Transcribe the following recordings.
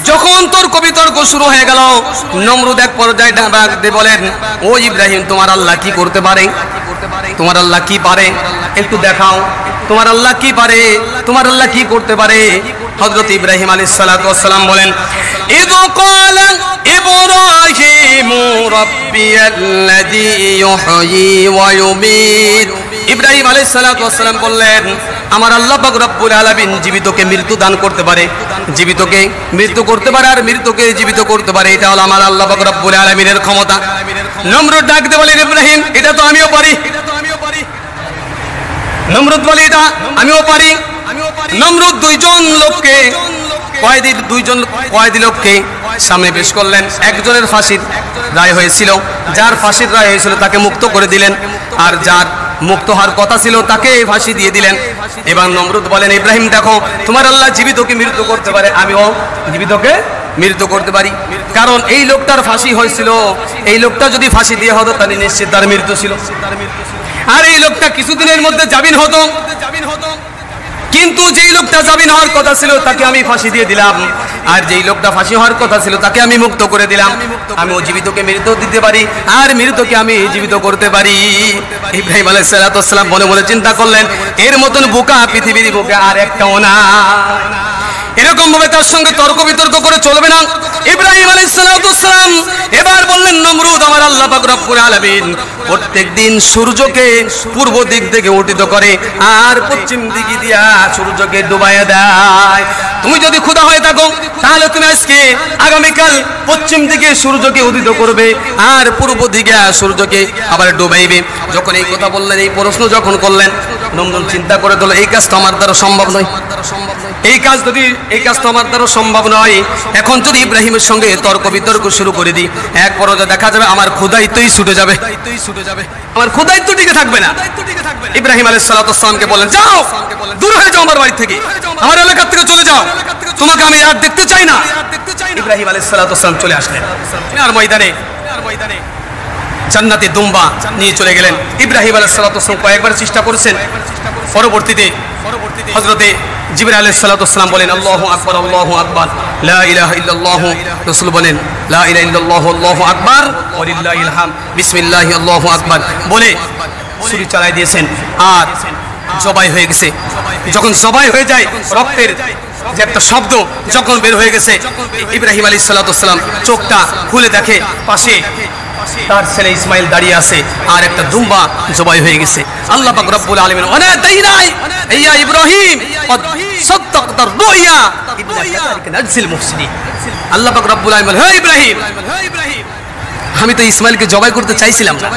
যখন তর্ক বিতর্ক শুরু হয়ে গেল, নমরুদ এক পর্যায়ে ডাক দিয়ে বলেন, ও ইব্রাহিম, তোমার আল্লাহ কি করতে পারে? তোমার আল্লাহ কি পারে? একটু দেখাও, তোমার আল্লাহ কি পারে? তোমার আল্লাহ কি করতে পারে? হযরত ইব্রাহিম আলাইহিস সালাতু ওয়াস সালাম বলেন, ইয ক্বালা ইব্রাহিমু রাব্বিয়াল্লাযী ইউহয়ী ওয়া ইউমীত। ইব্রাহিম আলাইহিস সালাতু ওয়াস সালাম বললেন, আমার আল্লাহ পাক রব্বুল আলামিন জীবিতকে মৃত্যু দান করতে পারে, জীবিতকে মৃত্যু করতে পারে আর মৃত্যুকে জীবিত করতে পারে। এটা হলো আমার আল্লাহ পাক রব্বুল আলামিনের ক্ষমতা। নমরুদ ডাক দিয়ে বলেন, ইব্রাহিম, এটা তো আমিও পারি। নমরুদ বলে, এটা আমিও পারি। নমরুদ দুইজন কয়েদি লোককে সামনে পেশ করলেন। একজনের ফাঁসির রায় হয়েছিল, যার ফাঁসির রায় হয়েছিল তাকে মুক্ত করে দিলেন, আর যার মুক্ত হওয়ার কথা ছিল তাকে ফাঁসি দিয়ে দিলেন। এবার নমরুদ বলেন, ইব্রাহিম দেখো, তোমার আল্লাহ জীবিতকে মৃত্যু করতে পারে, আমিও জীবিতকে মৃত্যু করতে পারি। কারণ এই লোকটার ফাঁসি হয়েছিল, এই লোকটা যদি ফাঁসি দিয়ে হতো তাহলে নিশ্চিত তার মৃত্যু ছিল, আর এই লোকটা কিছুদিনের মধ্যে জামিন হতো। কিন্তু যেই লোকটা জামিন হওয়ার কথা ছিল তাকে আমি ফাঁসি দিয়ে দিলাম, আর যেই লোকটা ফাঁসি হওয়ার কথা ছিল তাকে আমি মুক্ত করে দিলাম। আমিও জীবিতকে মৃত্যু দিতে পারি, আর মৃত্যুকে আমি জীবিত করতে পারি। ইব্রাহিম আলাইহিস সালাতু ওয়াস সালাম মনে মনে চিন্তা করলেন, এর মতন বোকা পৃথিবীর বুকে আর একটাও না। এরকম ভাবে তার সঙ্গে তর্ক বিতর্ক করে চলবে না। ইব্রাহিম আলাইহিস সালাতু ওয়াস সালাম এবার বললেন, নমরুদ, আমার আল্লাহ পাক রব্বুল আলামিন প্রত্যেকদিন সূর্যকে পূর্ব দিক থেকে উঠিত করে আর পশ্চিম দিকে দিয়া সূর্যকে ডুবাইয়া দেয়। তুমি যদি ক্ষুধা হয়ে থাকো তাহলে তুমি আজকে আগামীকাল পশ্চিম দিকে সূর্যকে উদিত করবে আর পূর্ব দিকে সূর্যকে আবার ডুবাইবে। যখন এই কথা বললেন, এই প্রশ্ন যখন করলেন, নমরুদ চিন্তা করে দিল, এই কাজ তো আমার দ্বারা সম্ভব নয়। এই কাজ তো আমার দ্বারা সম্ভব নয়। এখন যদি ইব্রাহিমের সঙ্গে তর্ক বিতর্ক শুরু করে দিই, এক পর্যায়ে দেখা যাবে আমার ক্ষুধাইতেই ছুটে যাবে, আমার ক্ষুধাইত্ব টিকে থাকবে না। ইব্রাহিম আলাইহিস সালাতু ওয়াস সালামকে বলেন, যাও, দূর হয়ে যাও আমার বাড়ি থেকে, আমার এলাকা থেকে চলে যাও, তোমাকে আমি আর দেখতে চাই না। ইব্রাহিম আলাইহিস সালাতু ওয়াস সালাম চলে আসলেন আর ময়দানে জান্নাতে দুম্বা নিয়ে চলে গেলেন। ইব্রাহিম আলাইহিস সালাতু ওয়াস সালাম কয়েকবার চেষ্টা করেছেন। পরবর্তীতে হযরতে জিবরাইল আলাইহিস সালাতু ওয়াস সালাম বলেন, আল্লাহু আকবার, আল্লাহু আকবার, লা ইলাহা ইল্লাল্লাহ। রাসূল বলেন, লা ইলাহা ইল্লাল্লাহ, আল্লাহু আকবার, ওয়ালিল্লাহিল হামদ, বিসমিল্লাহি আল্লাহু আকবার বলে ছুরি চালাই দিয়েছেন আর জবাই হয়ে গেছে। যখন জবাই হয়ে যায়, রক্তের যে একটা শব্দ যখন বের হয়ে গেছে, ইব্রাহিম আলাইহিস সালাতু ওয়াস সালাম চোখটা খুলে দেখে পাশে তার ছেলে ইসমাইল দাঁড়িয়ে আছে আর একটা দুম্বা জবাই হয়ে গেছে। আল্লাহ পাক রব্বুল আলামিন ওয়ানা দাইনাই ইয়া ইব্রাহিম কদ সাদ্দাকতার রুয়া ইন্না কাযালিকা নাজজিল মুহসিনিন। আল্লাহ পাক রব্বুল আলামিন বলে, হে ইব্রাহিম, আমি তো ইসমাইলকে জবাই করতে চাইছিলাম না,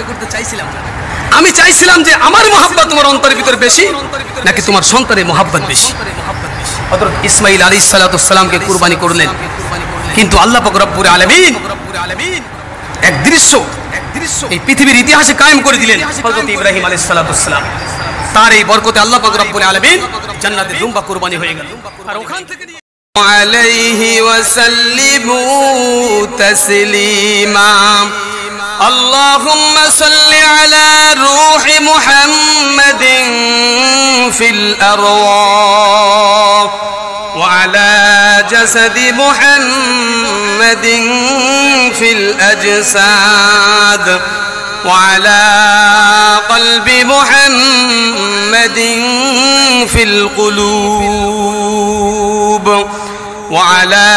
আমি চাইছিলাম যে আমার মহব্বত তোমার অন্তরের ভিতর বেশি নাকি তোমার সন্তানের মহব্বত বেশি। হযরত ইসমাইল আলাইহিস সালাতু ওয়াস সালামকে কুরবানি করলেন, কিন্তু আল্লাহ পাক রব্বুল আলামিন এক দৃশ্য এই পৃথিবীর ইতিহাসে কায়েম করে দিলেন। হযরত ইব্রাহিম আলাইহিস সালাতু ওয়াস সালাম, তার এই বরকতে আল্লাহ পাক রব্বুল আলামিন জান্নাতে দুম্বা কুরবানি হয়ে গেল। আর ওখান থেকে আলাইহি ওয়া সাল্লিমু তাসলিমা। আল্লাহুম্মা সাল্লি আলা রূহি মুহাম্মাদিন ফিল আরওয়াহ وعلى جسد محمد في الأجساد وعلى قلب محمد في القلوب وعلى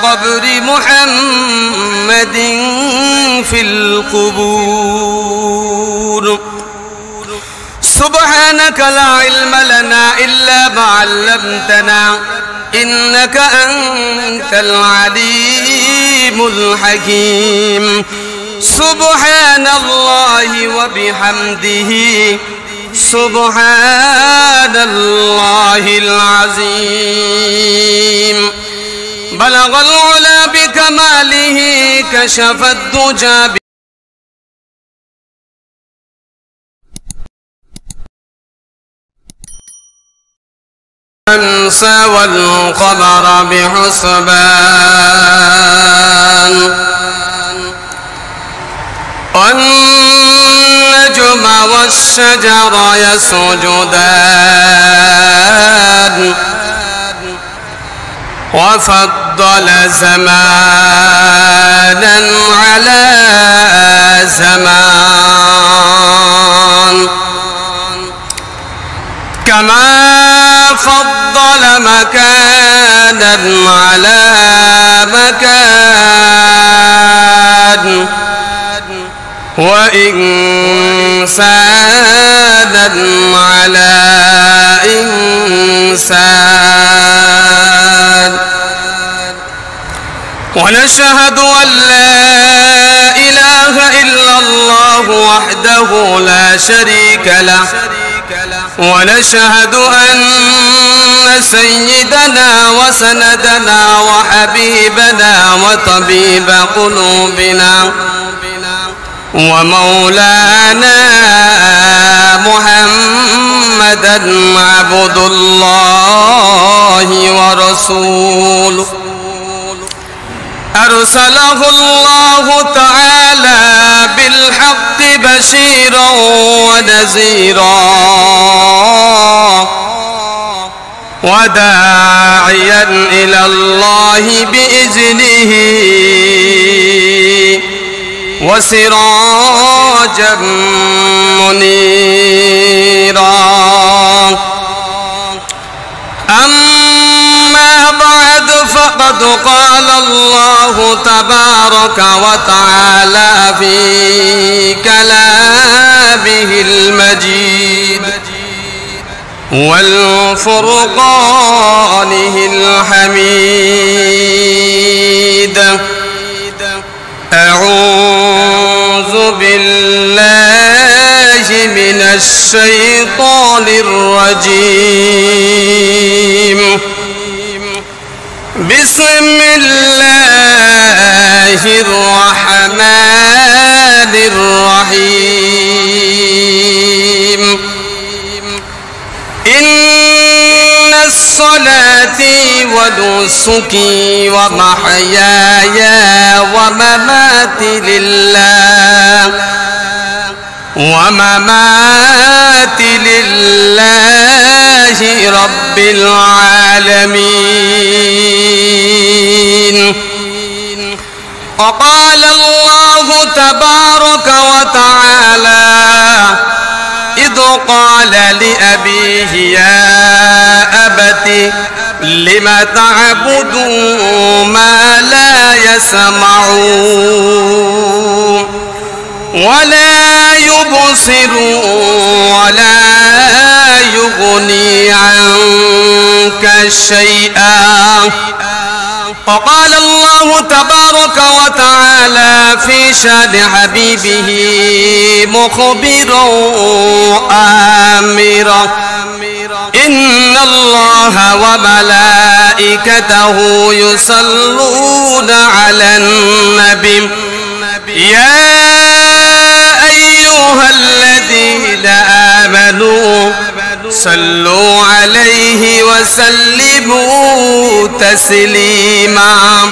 قبر محمد في القبور. سبحانك لا علم لنا إلا ما علمتنا إنك أنت العليم الحكيم. سبحان الله وبحمده سبحان الله العظيم. بلغ العلا بكماله كشف الدجى الشمس والقمر بحسبان والنجم والشجر يسجدان وفضل زمانا على زمان كما فضل مكانا على مكان وإنسانا على إنسان ونشهد أن لا إله إلا الله وحده لا شريك له ونشهد أن سيدنا وسندنا وحبيبنا وطبيب قلوبنا ومولانا محمدا عبد الله ورسوله أرسله الله تعالى بالحق بشيرا ونذيرا وداعيا إلى الله بإذنه وسراجا منيرا أما بعد فقد قال الله تبارك وتعالى في كلامه المجيد والفرقانه الحميد أعوذ بالله من الشيطان الرجيم بسم الله الرحمن الرحيم إن صلاتي ونسكي ومحياي ومماتي لله رب العالمين وقال الله تبارك وتعالى إذ قال لأبيه يا أبت لم تعبد ما لا يسمع ولا يبصر ولا يغني عنك شيئا وقال الله تبارك وتعالى في شأن حبيبه مخبرا آمرا إن الله وملائكته يصلون على النبي يا أيها الذين آمنوا صلوا عليه وسلموا تسليما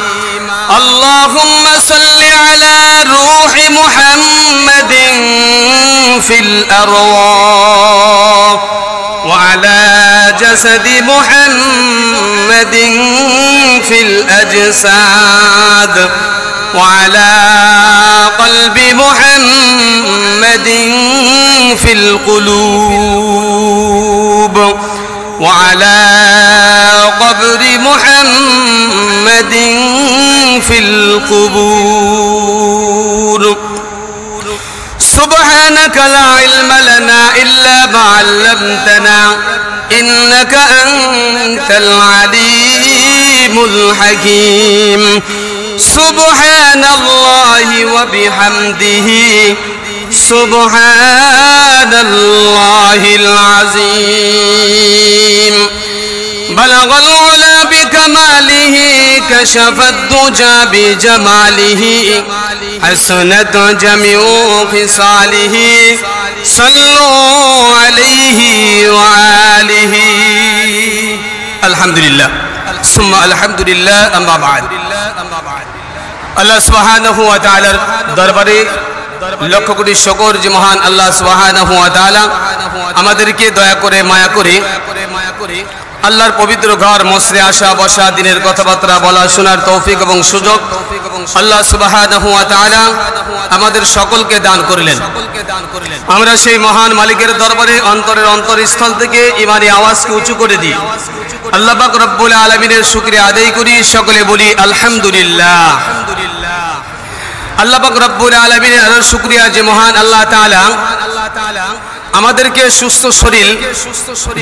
اللهم صل على روح محمد في الأرواح وعلى جسد محمد في الأجساد وعلى قلب محمد في القلوب وعلى قبر محمد في القبور سبحانك لا علم لنا إلا ما علمتنا إنك أنت العليم الحكيم سبحان الله وبحمده سبحان الله العظيم بلغ العلا بكماله كشف الدجى بجماله حسنت جميع خصاله صلوا عليه وآله الحمد لله ثم الحمد لله أما بعد আল্লাহ সুবহানাহু ওয়া তাআলার দরবারে লক্ষ কোটি শুকর যে মহান আল্লাহ সুবহানাহু ওয়া তাআলা আমাদেরকে দয়া করে মায়া করে আল্লাহর পবিত্র ঘর মসজিদে আসা বসা দিনের কথাবার্তা বলা শোনার তৌফিক এবং সুযোগ আল্লাহ সুবহানাহু ওয়া তাআলা আমাদের সকলকে দান করলেন। আমরা সেই মহান মালিকের দরবারে অন্তরের অন্তরস্থল থেকে ঈমানি আওয়াজকে উঁচু করে দিই। আল্লাহ পাক রব্বুল আলামিনের শুকরিয়া আদায় করি, সকলে বলি আলহামদুলিল্লাহ। আল্লাহ পাক রব্বুল আলামিনের আরো শুকরিয়া যে মহান আল্লাহ তাআলা আমাদেরকে সুস্থ শরীর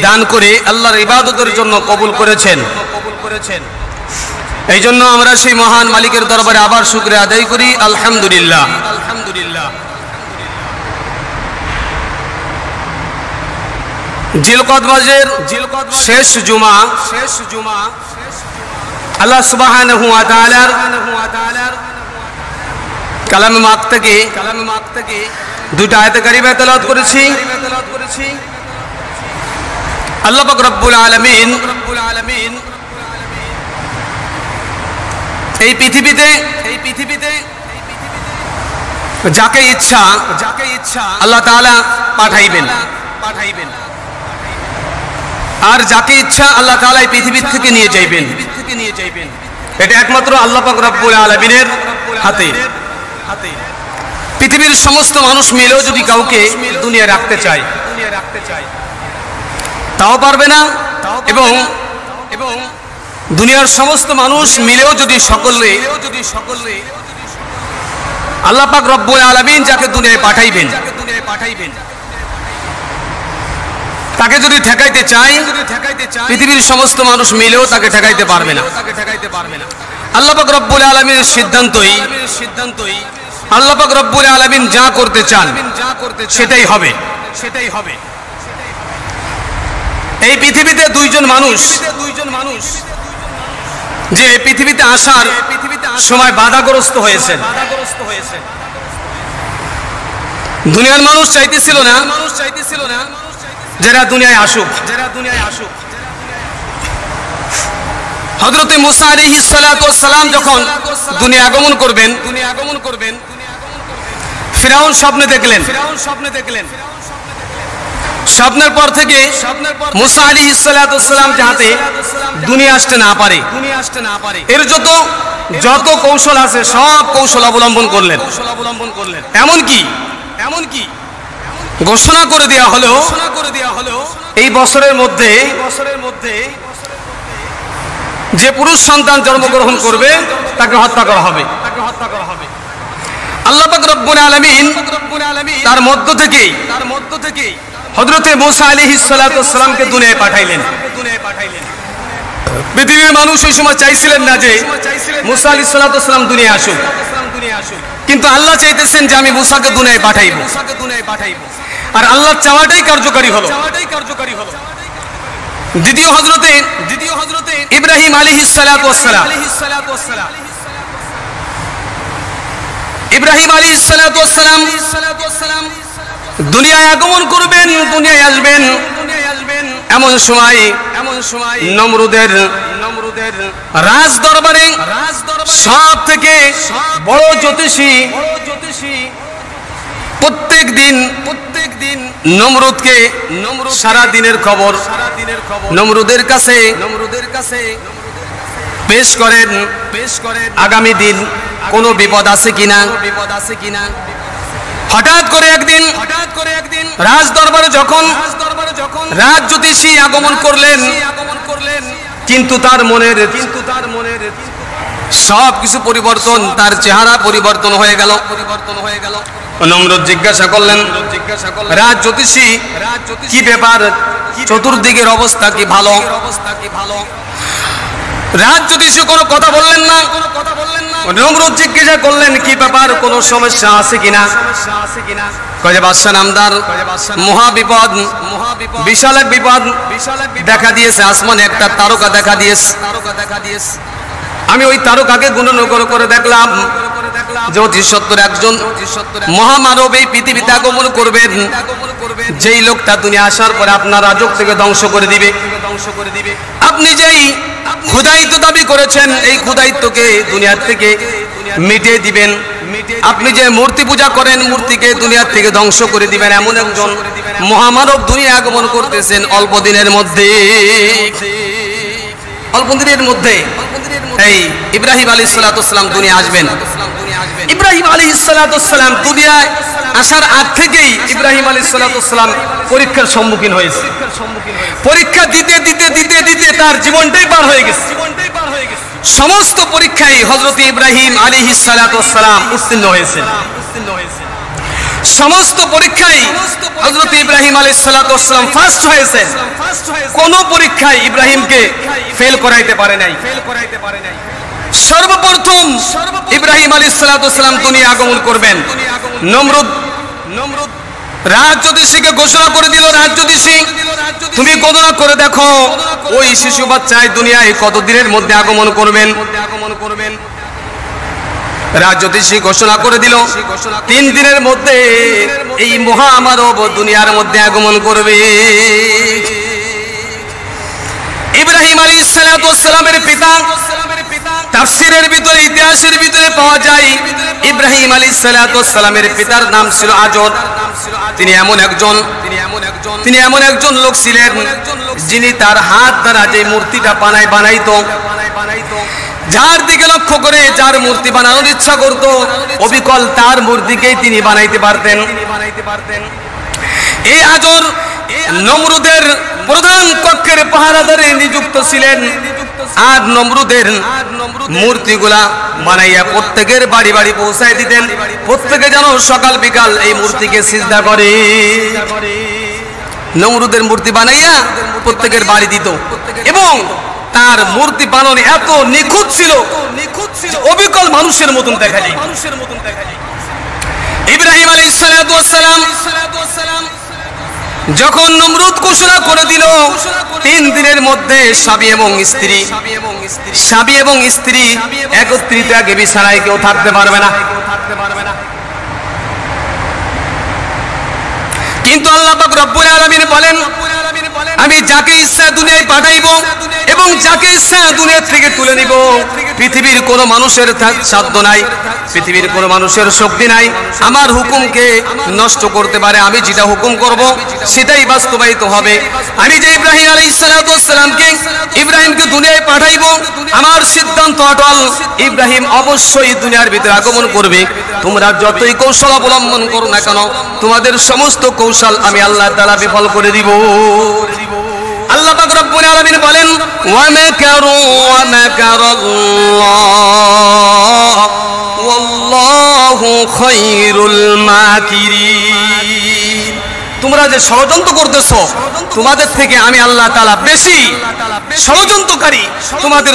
দান করে আল্লাহর ইবাদতের জন্য কবুল করেছেন। এই জন্য আমরা সেই মহান মালিকের দরবারে আবার শুকরিয়া আদায় করি আলহামদুলিল্লাহ। জিলকদ মাসের শেষ জুমা আল্লাহ সুবহানাহু ওয়া তাআলার কালামে পাক থেকে দুইটা আয়াত কারিমা তেলাওয়াত করেছি। আল্লাহ পাক রব্বুল আলামিন এই পৃথিবীতে যাকে ইচ্ছা আল্লাহ তাআলা পাঠাইবেন, আর যাকে ইচ্ছা আল্লাহ তাআলা এই পৃথিবী থেকে নিয়ে যাইবেন। এটা একমাত্র আল্লাহ পাক রব্বুল আলামিনের হাতে। পৃথিবীর সমস্ত মানুষ মিলেও যদি কাউকে দুনিয়া রাখতে চায় তাও পারবে না, এবং দুনিয়ার সমস্ত মানুষ মিলেও যদি সকলে আল্লাহ পাক রব্বুল আলামিন যাকে দুনিয়ায় পাঠাইবেন তাকে যদি ঠেকাইতে চায় পৃথিবীর সমস্ত মানুষ মিলেও তাকে ঠেকাইতে পারবে না। আল্লাহ পাক রব্বুল আলামিনের সিদ্ধান্তই আল্লাহ পাক রব্বুল আলামিন যা করতে চান সেটাই হবে। এই পৃথিবীতে দুইজন মানুষ যে পৃথিবীতে আসার সময় বাধাগ্রস্ত হয়েছেন। দুনিয়ার মানুষ চাইতেছিল না যারা দুনিয়ায় আসুক। হযরত মুসা আলাইহিস সালাতু ওয়াস সালাম যখন দুনিয়া আগমন করবেন ফিরাউন স্বপ্নে দেখলেন। স্বপ্নের পর থেকে মুসা আলাইহিস সালাতু ওয়াস সালাম যাতে দুনিয়া আসতে না পারে এর যত কৌশল আছে সব কৌশল অবলম্বন করলেন। এমনকি ঘোষণা করে দেওয়া হলো এই বছরের মধ্যে যে পুরুষ সন্তান জন্মগ্রহণ করবে তাকে হত্যা করা হবে। আল্লাহ পাক রব্বুল আলামিন তার মধ্য থেকে হযরত মুসা আলাইহিস সালাতু ওয়াস সালামকে দুনিয়ায় পাঠাইলেন। পৃথিবীর মানুষ ওই সময় চাইছিলেন না যে মুসা আলাইহিস সালাতু ওয়াস সালাম দুনিয়ায় আসুক, কিন্তু আল্লাহ চাইতেছেন যে আমি মুসাকে দুনিয়ায় পাঠাইব, আর আল্লাহর চাওয়াটাই কার্যকারী হলো। দ্বিতীয় হযরতে ইব্রাহিম আলাইহিস সালাতু ওয়াস সালাম দুনিয়ায় আগমন করবেন, দুনিয়ায় আসবেন। এমন সময় নমরুদের রাজ দরবারে সব থেকে বড় জ্যোতিষী প্রত্যেক দিন নমরুদকে সারা দিনের খবর নমরুদের কাছে পেশ করেন আগামী দিন কোনো বিপদ আছে কিনা। হঠাৎ করে একদিন রাজ দরবারে যখন রাজ জ্যোতিষী আগমন করলেন, কিন্তু তার মনের সব কিছু পরিবর্তন, তার চেহারা পরিবর্তন হয়ে গেল। নমরুদ জিজ্ঞাসা করলেন, রাজ জ্যোতিষী কি ব্যাপার, চতুর্দিকের অবস্থা কি ভালো? রাজ জ্যোতিষী কোনো কথা বললেন না। নমরুদ জিজ্ঞাসা করলেন, কি ব্যাপার, কোনো সমস্যা আছে কিনা? কয়ে বাদশা নামদার, মহা বিপদ, বিশাল এক বিপদ দেখা দিয়েছে। আসমানে একটা তারকা দেখা দিয়েছে। আমি ওই তারকাকে গুণন করে দেখলাম যে অতি সত্তর একজন মহামানব এই পৃথিবীতে আগমন করবেন, যেই লোকটা দুনিয়া আসার পরে আপনার রাজত্ব থেকে ধ্বংস করে দিবে। আপনি যেই ক্ষুধায়িত দাবি করেছেন এই ক্ষুধায়িতকে দুনিয়ার থেকে মিটিয়ে দিবেন, আপনি যে মূর্তি পূজা করেন, মূর্তিকে দুনিয়া থেকে ধ্বংস করে দিবেন, এমন একজন মহামানব দুনিয়া আগমন করতেছেন অল্প দিনের মধ্যে। অল্প দিনের মধ্যে এই ইব্রাহিম আলাইহিস সালাম দুনিয়া আসবেন। ইব্রাহিম আলাইহিস সালাম দুনিয়ায় আসার আগ থেকেই ইব্রাহিম আলাইহিস সালাম পরীক্ষার সম্মুখীন হয়েছে। পরীক্ষা দিতে দিতে দিতে দিতে তার জীবনটাই পার হয়ে গেছে। সমস্ত পরীক্ষায় হযরত ইব্রাহিম আলাইহিস সালাম উত্তীর্ণ হয়েছেন। সমস্ত পরীক্ষায় হযরত ইব্রাহিম আলাইহিস সালাম ফার্স্ট হয়েছেন। কোন পরীক্ষায় ইব্রাহিমকে ফেল করাইতে পারে নাই। সর্বপ্রথম ইব্রাহিম আলাইহিস সালাম দুনিয়া আগমন করবেন। নমরুদ রাজ্যদেশীকে ঘোষণা করে দিল, রাজ্যদেশী তুমি গণনা করে দেখো ওই শিশু বাচ্চায় দুনিয়ায় কত দিনের মধ্যে আগমন করবেন। রাজ্যদেশী ঘোষণা করে দিল 3 দিনের মধ্যে এই মহামানব দুনিয়ার মধ্যে আগমন করবে। ইব্রাহিম আলাইহিস সালামের পিতা তাফসীরের ভিতরে, ইতিহাসের ভিতরে পাওয়া যায় ইব্রাহিম আলাইহিস সালামের পিতার নাম ছিল আজর। তিনি এমন একজন লোক ছিলেন যিনি তার হাত দ্বারা যে মূর্তিটা বানাইতো, যার দিকে লক্ষ্য করে যার মূর্তি বানানোর ইচ্ছা করত, অবিকল তার মূর্তিকেই তিনি বানাইতে পারতেন। এই আজর নমরুদের প্রধান কক্ষের পাহারাদারে নিযুক্ত ছিলেন। আর নমরুদের মূর্তিগুলা বানাইয়া প্রত্যেকের বাড়ি বাড়ি পৌঁছায় দিতেন। প্রত্যেকে যেন সকাল বিকাল এই মূর্তিকে সিজদা করে। নমরুদের মূর্তি বানাইয়া প্রত্যেকের বাড়ি দিত এবং তার মূর্তি বানানো এত নিখুঁত ছিল, অবিকল মানুষের মতন দেখা যায়। ইব্রাহিম আলাইহিস সালাম যখন নমরুদ ঘোষণা করে দিল 3 দিনের মধ্যে স্বামী এবং স্ত্রী একত্রিত আগে বিছানায় কেউ থাকতে পারবে না। কিন্তু আল্লাহ পাক রব্বুল আলামিন বলেন, আমি যাকে ইচ্ছা দুনিয়ায় পাঠাইব এবং যাকে ইচ্ছা দুনিয়া থেকে তুলে নিব। পৃথিবীর কোনো মানুষের সাধ্য নাই, পৃথিবীর কোনো মানুষের শক্তি নাই আমার হুকুমকে নষ্ট করতে পারে। আমি যেটা হুকুম করব সেটাই বাস্তবায়িত হবে। আমি যে ইব্রাহিম আলাইহিস সালামকে ইব্রাহিমকে দুনিয়ায় পাঠাইব, আমার সিদ্ধান্ত অটল। ইব্রাহিম অবশ্যই দুনিয়ার ভিতরে আগমন করবে। তোমরা যতই কৌশল অবলম্বন করো না কেন, তোমাদের সমস্ত কৌশল আমি আল্লাহ তাআলা বিফল করে দিব। আল্লাহ পাক রব্বুল আলামিন বলেন, ওয়া মাকারু ওয়া মাকারাল্লাহ ওয়াল্লাহু খায়রুল মাকিরিন। তোমরা যে ষড়যন্ত্র করতেছো, তোমাদের থেকে আমি আল্লাহ তাআলা বেশি ষড়যন্ত্রকারী। তোমাদের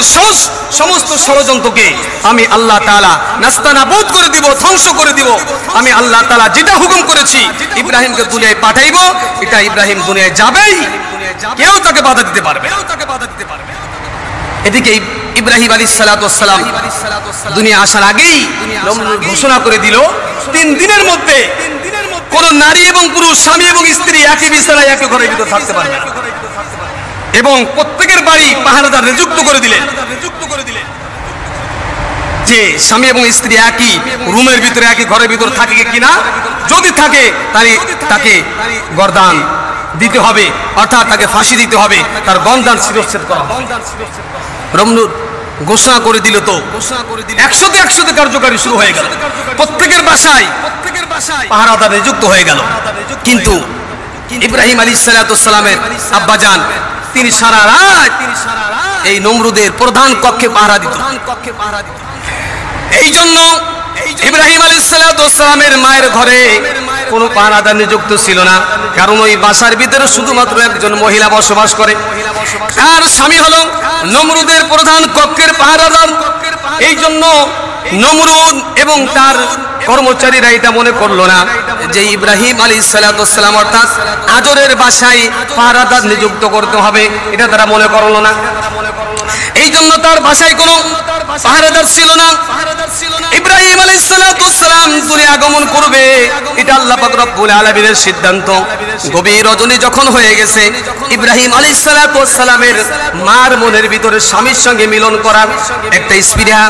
সমস্ত ষড়যন্ত্রকে আমি আল্লাহ তাআলা নাস্তানাবুদ করে দিব, ধ্বংস করে দিব। আমি আল্লাহ তাআলা যেটা হুকুম করেছি ইব্রাহিমকে দুনিয়ায় পাঠাইব, এটা ইব্রাহিম দুনিয়ায় যাবেই, কেউ তাকে বাধা দিতে পারবে। এদিকে ইব্রাহিম আলাইহিস সালাম দুনিয়া আসার আগেই ঘোষণা করে দিল 3 দিনের মধ্যে কোন নারী এবং পুরুষ, স্বামী এবং স্ত্রী একই বিছানায় একই ঘরের ভিতর থাকতে পারবে না। এবং প্রত্যেকের বাড়ি পাহারাদার নিযুক্ত করে দিলেন যে স্বামী এবং স্ত্রী একই রুমের ভিতরে একই ঘরের ভিতর থাকে কিনা। যদি থাকে তাহলে তাকে গর্দান দিতে হবে, অর্থাৎ তাকে ফাঁসি দিতে হবে, তার গর্দান শিরচ্ছেদ করা হবে। নমরুদ ঘোষণা করে দিল, তো 100তে কার্যকারী শুরু হয়ে গেল। প্রত্যেকের বাসায় পাহারাদার নিযুক্ত হয়ে গেল। কিন্তু ইব্রাহিম আলাইহিস সালামের আব্বাজান তিনি সারা রাত এই নমরুদের প্রধান কক্ষে পাহারা দিত। এই জন্য ইব্রাহিম আলাইহিস সালামের মায়ের ঘরে কোনো পাহারাদার নিযুক্ত ছিল না, কারণ ওই বাসার ভিতরে শুধুমাত্র একজন মহিলা বসবাস করে। আর স্বামী হলো নমরুদের প্রধান কক্ষের পাহারাদার। এই জন্য নমরুদ এবং তার কর্মচারীরা এটা মনে করলো না যে ইব্রাহিম আলাইহিস সালাম অর্থাৎ আজরের বাসায় পাহারাদার নিযুক্ত করতে হবে, এটা তারা মনে করলো না। এই জন্য তার বাসায় কোনো পাহারাদার ছিল না। ইব্রাহিম আলাইহিস সালাম দুনিয়া আগমন করবে, এটা আল্লাহ পাক রব্বুল আলামিনের সিদ্ধান্ত। গভীর রজনী যখন হয়ে গেছে, ইব্রাহিম আলাইহিস সালামের মার মনের ভিতরে স্বামীর সঙ্গে মিলন করার একটা স্পিরিয়া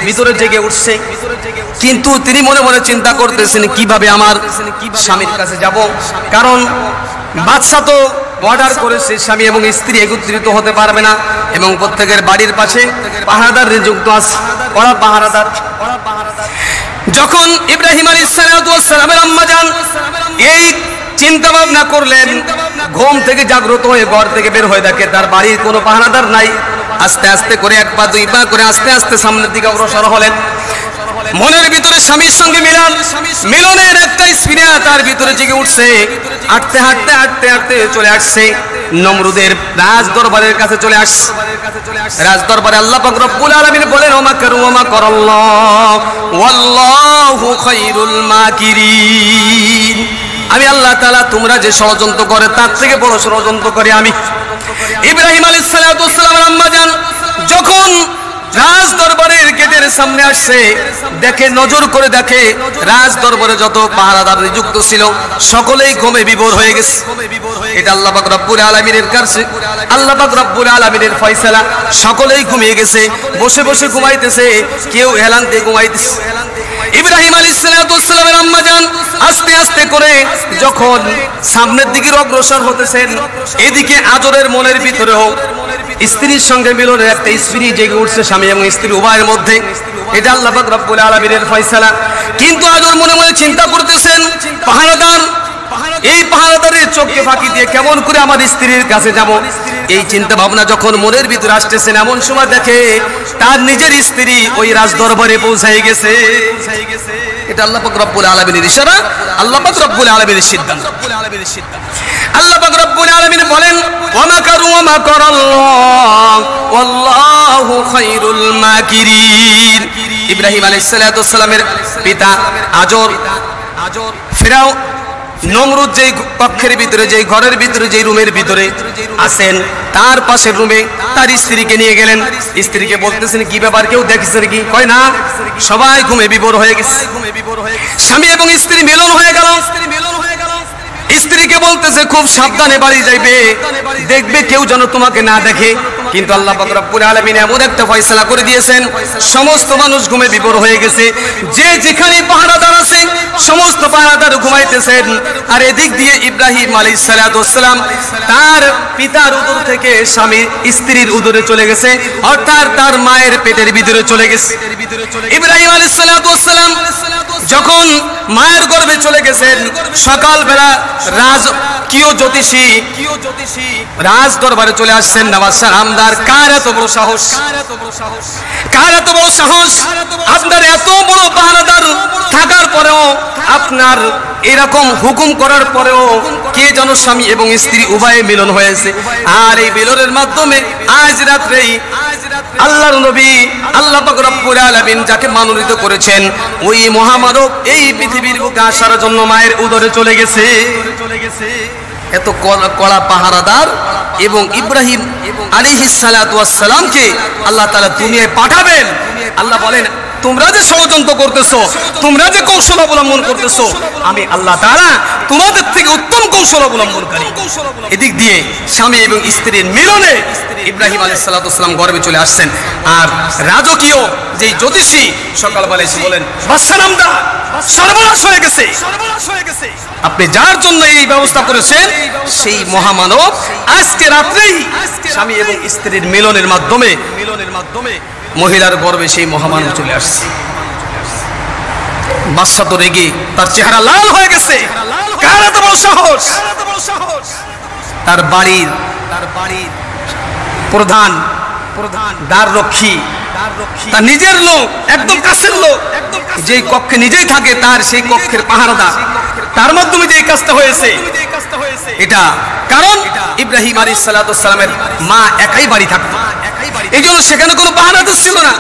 ভিতরে জেগে উঠছে। কিন্তু তিনি মনে মনে চিন্তা করতেছেন কিভাবে আমার স্বামীর কাছে যাব, কারণ বাদশা তো অর্ডার করেছে স্বামী এবং স্ত্রী একত্রিত হতে পারবে না, এবং প্রত্যেকের বাড়ির পাশে পাহারাদার নিযুক্ত আছে, ওরা পাহারাদার। যখন ইব্রাহিম আলাইহিস সালামের আম্মা জান এই চিন্তা ভাবনা করলেন, ঘুম থেকে জাগ্রত হয়ে ঘর থেকে বের হয়ে দেখে তার বাড়ির কোনো পাহারাদার নাই। আস্তে আস্তে করে এক পা দুই পা করে আস্তে আস্তে সামনের দিকে অগ্রসর হলেন। মনের ভিতরে স্বামীর সঙ্গে মিলনের একটা স্পিরিয়া তার ভিতরে জেগে উঠছে। হাঁটতে হাঁটতে হাঁটতে হাঁটতে চলে আসছে নমরুদের রাজ দরবারের কাছে চলে আসছে। রাজ দরবারে আল্লাহ পাক রব্বুল আলামিন বলেন, ওয়া মাকারু ওয়া মাকারাল্লাহ ওয়াল্লাহু খায়রুল মাকিরিন। আমি আল্লাহ তাআলা তোমরা যে ষড়যন্ত্র করে তার থেকে বড় ষড়যন্ত্র করে আমি। ইব্রাহিম আলাইহিস সালামের আম্মা জান যখন রাজ দরবারের গেটের সামনে আসছে, দেখে নজর করে দেখে রাজ দরবারে যত পাহারাদার নিযুক্ত ছিল সকলেই ঘুমে বিভোর হয়ে গেছে। এটা আল্লাহ পাক রব্বুল আলামিনের কাছে, আল্লাহ পাক রব্বুল আলামিনের ফয়সালা। সকলেই ঘুমিয়ে গেছে, বসে বসে ঘুমাইতেছে, কেউ হেলান দিয়ে ঘুমাইতেছে। ইব্রাহিম আলাইহিস সালামের আম্মা জান আস্তে আস্তে করে যখন সামনের দিকে অগ্রসর হতেছেন, এদিকে আজরের মনের ভিতরেও স্ত্রীর সঙ্গে মিলনের একটা স্ত্রী জেগে উঠছে স্বামী এবং স্ত্রী উভয়ের মধ্যে। এটা আল্লাহ পাক রব্বুল আলামিনের ফয়সালা। কিন্তু আজর মনে মনে চিন্তা করতেছেন, পাহারাদার, এই পাহারাদারের চোখকে ফাঁকি দিয়ে কেমন করে আমার স্ত্রীর কাছে যাব। এই চিন্তা ভাবনা যখন মনের ভিতরে আসতেছেন, এমন সময় দেখে তার নিজের স্ত্রী ওই রাজ দরবারে পৌঁছায় গেছে। এটা আল্লাহ পাক রব্বুল আলামিনের ইশারা, আল্লাহ পাক রব্বুল আলামিনের সিদ্ধান্ত। আল্লাহ পাক রব্বুল আলামিন বলেন, ওয়া মাকারু ওয়া মাকারাল্লাহ ওয়াল্লাহু খায়রুল মাকিরিন। ইব্রাহিম আলাইহিস সালামের পিতা আজর ফিরাও নমরুদ যেই কক্ষের ভিতরে, যেই ঘরের ভিতরে, যেই রুমের ভিতরে আছেন, তার পাশের রুমে তার স্ত্রীকে নিয়ে গেলেন। স্ত্রীকে বলতেছেন, কি ব্যাপার, কেউ দেখেছে নাকি? কয় না, সবাই ঘুমে বিভোর হয়ে গেছে। স্বামী এবং স্ত্রী মিলন হয়ে গেল। স্ত্রীকে বলতেছে, খুব সাবধানে বাড়ি যাইবে, দেখবে কেউ যেন তোমাকে না দেখে। কিন্তু আল্লাহ পাক রব্বুল আলামিন এমন একটা ফয়সালা করে দিয়েছেন, সমস্ত মানুষ ঘুমে বিভোর হয়ে গেছে। যে যেখানে পাহারাদার আছে সমস্ত পাহারাদার ঘুমাইতেছেন। আর এদিক দিয়ে ইব্রাহিম আলাইহিস সালাম তার পিতার উদর থেকে স্বামী স্ত্রীর উদরে চলে গেছে, অর্থাৎ তার মায়ের পেটের ভিতরে চলে গেছে। ইব্রাহিম আলাইহিস সালাম যখন মায়ের গর্ভে চলে গেছেন, সকালবেলা রাজকীয় জ্যোতিষী রাজ দরবারে চলে আসছেন। নবাবশাহ আমদার, কার এত বড় সাহস, কার এত বড় সাহস, আপনার এত বড় পাহারাদার থাকার পরেও, আপনার এরকম হুকুম করার পরেও কে যেন স্বামী এবং স্ত্রী উভয়ে মিলন হয়েছে। আর এই মিলনের মাধ্যমে আজ রাত্রেই আল্লাহর নবী আল্লাহ পাক রব্বুল আলামিন যাকে মনোনীত করেছেন, ওই মহামানব এই পৃথিবীর বুকে আসার জন্য মায়ের উদরে চলে গেছে। এত কড়া পাহারাদার এবং ইব্রাহিম আলাইহিস সালামকে আল্লাহ তাআলা দুনিয়ায় পাঠাবেন। আল্লাহ বলেন, তোমরা যে ষড়যন্ত্র করতেছো, তোমরা যে কৌশল অবলম্বন করতেছো, আমি আল্লাহ তাআলা তোমাদের থেকে উত্তম কৌশল অবলম্বনকারী। এদিক দিয়ে স্বামী এবং স্ত্রীর মিলনে ইব্রাহিম আলাইহিস সালাম গর্ভে চলে আসছেন। আর রাজকীয় যেই জ্যোতিষী সকালবেলা এসে বলেন, বাদশাহ নামদা সর্বনাশ হয়ে গেছে, আপনি যার জন্য এই ব্যবস্থা করেছেন সেই মহামানব আজকে রাত্রেই স্বামী এবং স্ত্রীর মিলনের মাধ্যমে মহিলার গর্ভে সেই মহামানব চলে আসছে। বাদশা তো রেগে তার চেহারা লাল হয়ে গেছে। কার এত বড় সাহস, তার বাড়ির প্রধান দ্বাররক্ষী, তার নিজের লোক, একদম কাছের লোক, যেই কক্ষে নিজেই থাকে তার সেই কক্ষের পাহারাদার, তার মাধ্যমে যে কাজটা হয়েছে, এটা কারণ ইব্রাহিম আলাইহিস সালামের মা একাই বাড়ি থাকতো, এই জন্য সেখানে কোনো পাহারাদার ছিল না।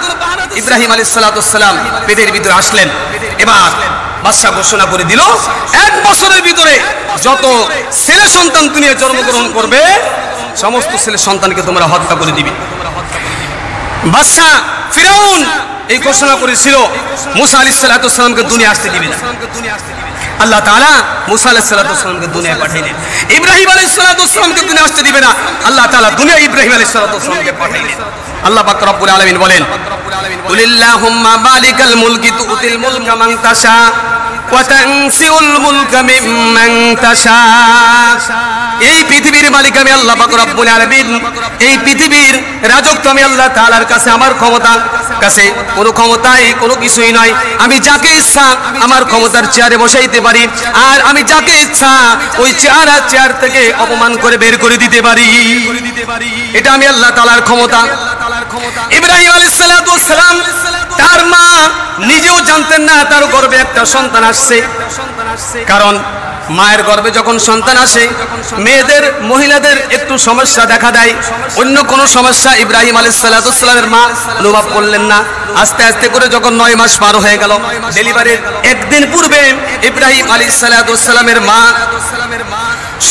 ইব্রাহিম আলাইহিস সালাম পেটের ভিতরে আসলেন। এবার বাদশা ঘোষণা করে দিল, 1 বছরের ভিতরে যত ছেলে সন্তান দুনিয়ায় জন্মগ্রহণ করবে সমস্ত ছেলে সন্তানকে তোমরা হত্যা করে দিবে। বাদশা ফিরাউন এই ঘোষণা করেছিল মুসা আলাইহিস সালাতু সালামকে দুনিয়া আসতে দিবে না। আল্লাহ তাআলা মুসা আলাইহিস সালাতু সালামকে দুনিয়ায় পাঠাইলেন। ইব্রাহিম আলাইহিস সালাতু সালামকে দুনিয়া আসতে দিবে না, আল্লাহ তাআলা দুনিয়ায় ইব্রাহিম আলাইহিস সালাতু সালামকে পাঠাইলেন। আল্লাহ পাক রব্বুল আলামিন বলেন, কুলিল্লাহুম্মা মালিকাল মুলকি তুতিল মুলকা মান তাশা ওয়া তানসিউল মুলকা মিম্মান তাশা। এই পৃথিবীর মালিক আমি আল্লাহ পাক রব্বুল আলামিন। এই পৃথিবীর রাজত্ব আমি আল্লাহ তাআলার কাছে, আমার ক্ষমতা কাছে কোনো ক্ষমতাই কোনো কিছুই নয়। আমি যাকে ইচ্ছা আমার ক্ষমতার চেয়ারে বসাইতে পারি, আর আমি যাকে ইচ্ছা ওই চেয়ার থেকে অপমান করে বের করে দিতে পারি। এটা আমি আল্লাহ তাআলার ক্ষমতা। ইব্রাহিম আলাইহিস সালাতু ওয়াস সালাম তার মা নিজেও জানতেন না তার গর্ভে একটা সন্তান আসছে। কারণ মায়ের গর্ভে যখন সন্তান আসে, মেয়েদের মহিলাদের একটু সমস্যা দেখা দেয়, অন্য কোনো সমস্যা ইব্রাহিম আলাইহিস সালাতু ওয়াস সালামের মা অনুভব করলেন না। আস্তে আস্তে করে যখন 9 মাস পার হয়ে গেল, ডেলিভারির একদিন পূর্বে ইব্রাহিম আলাইহিস সালাতু ওয়াস সালামের মা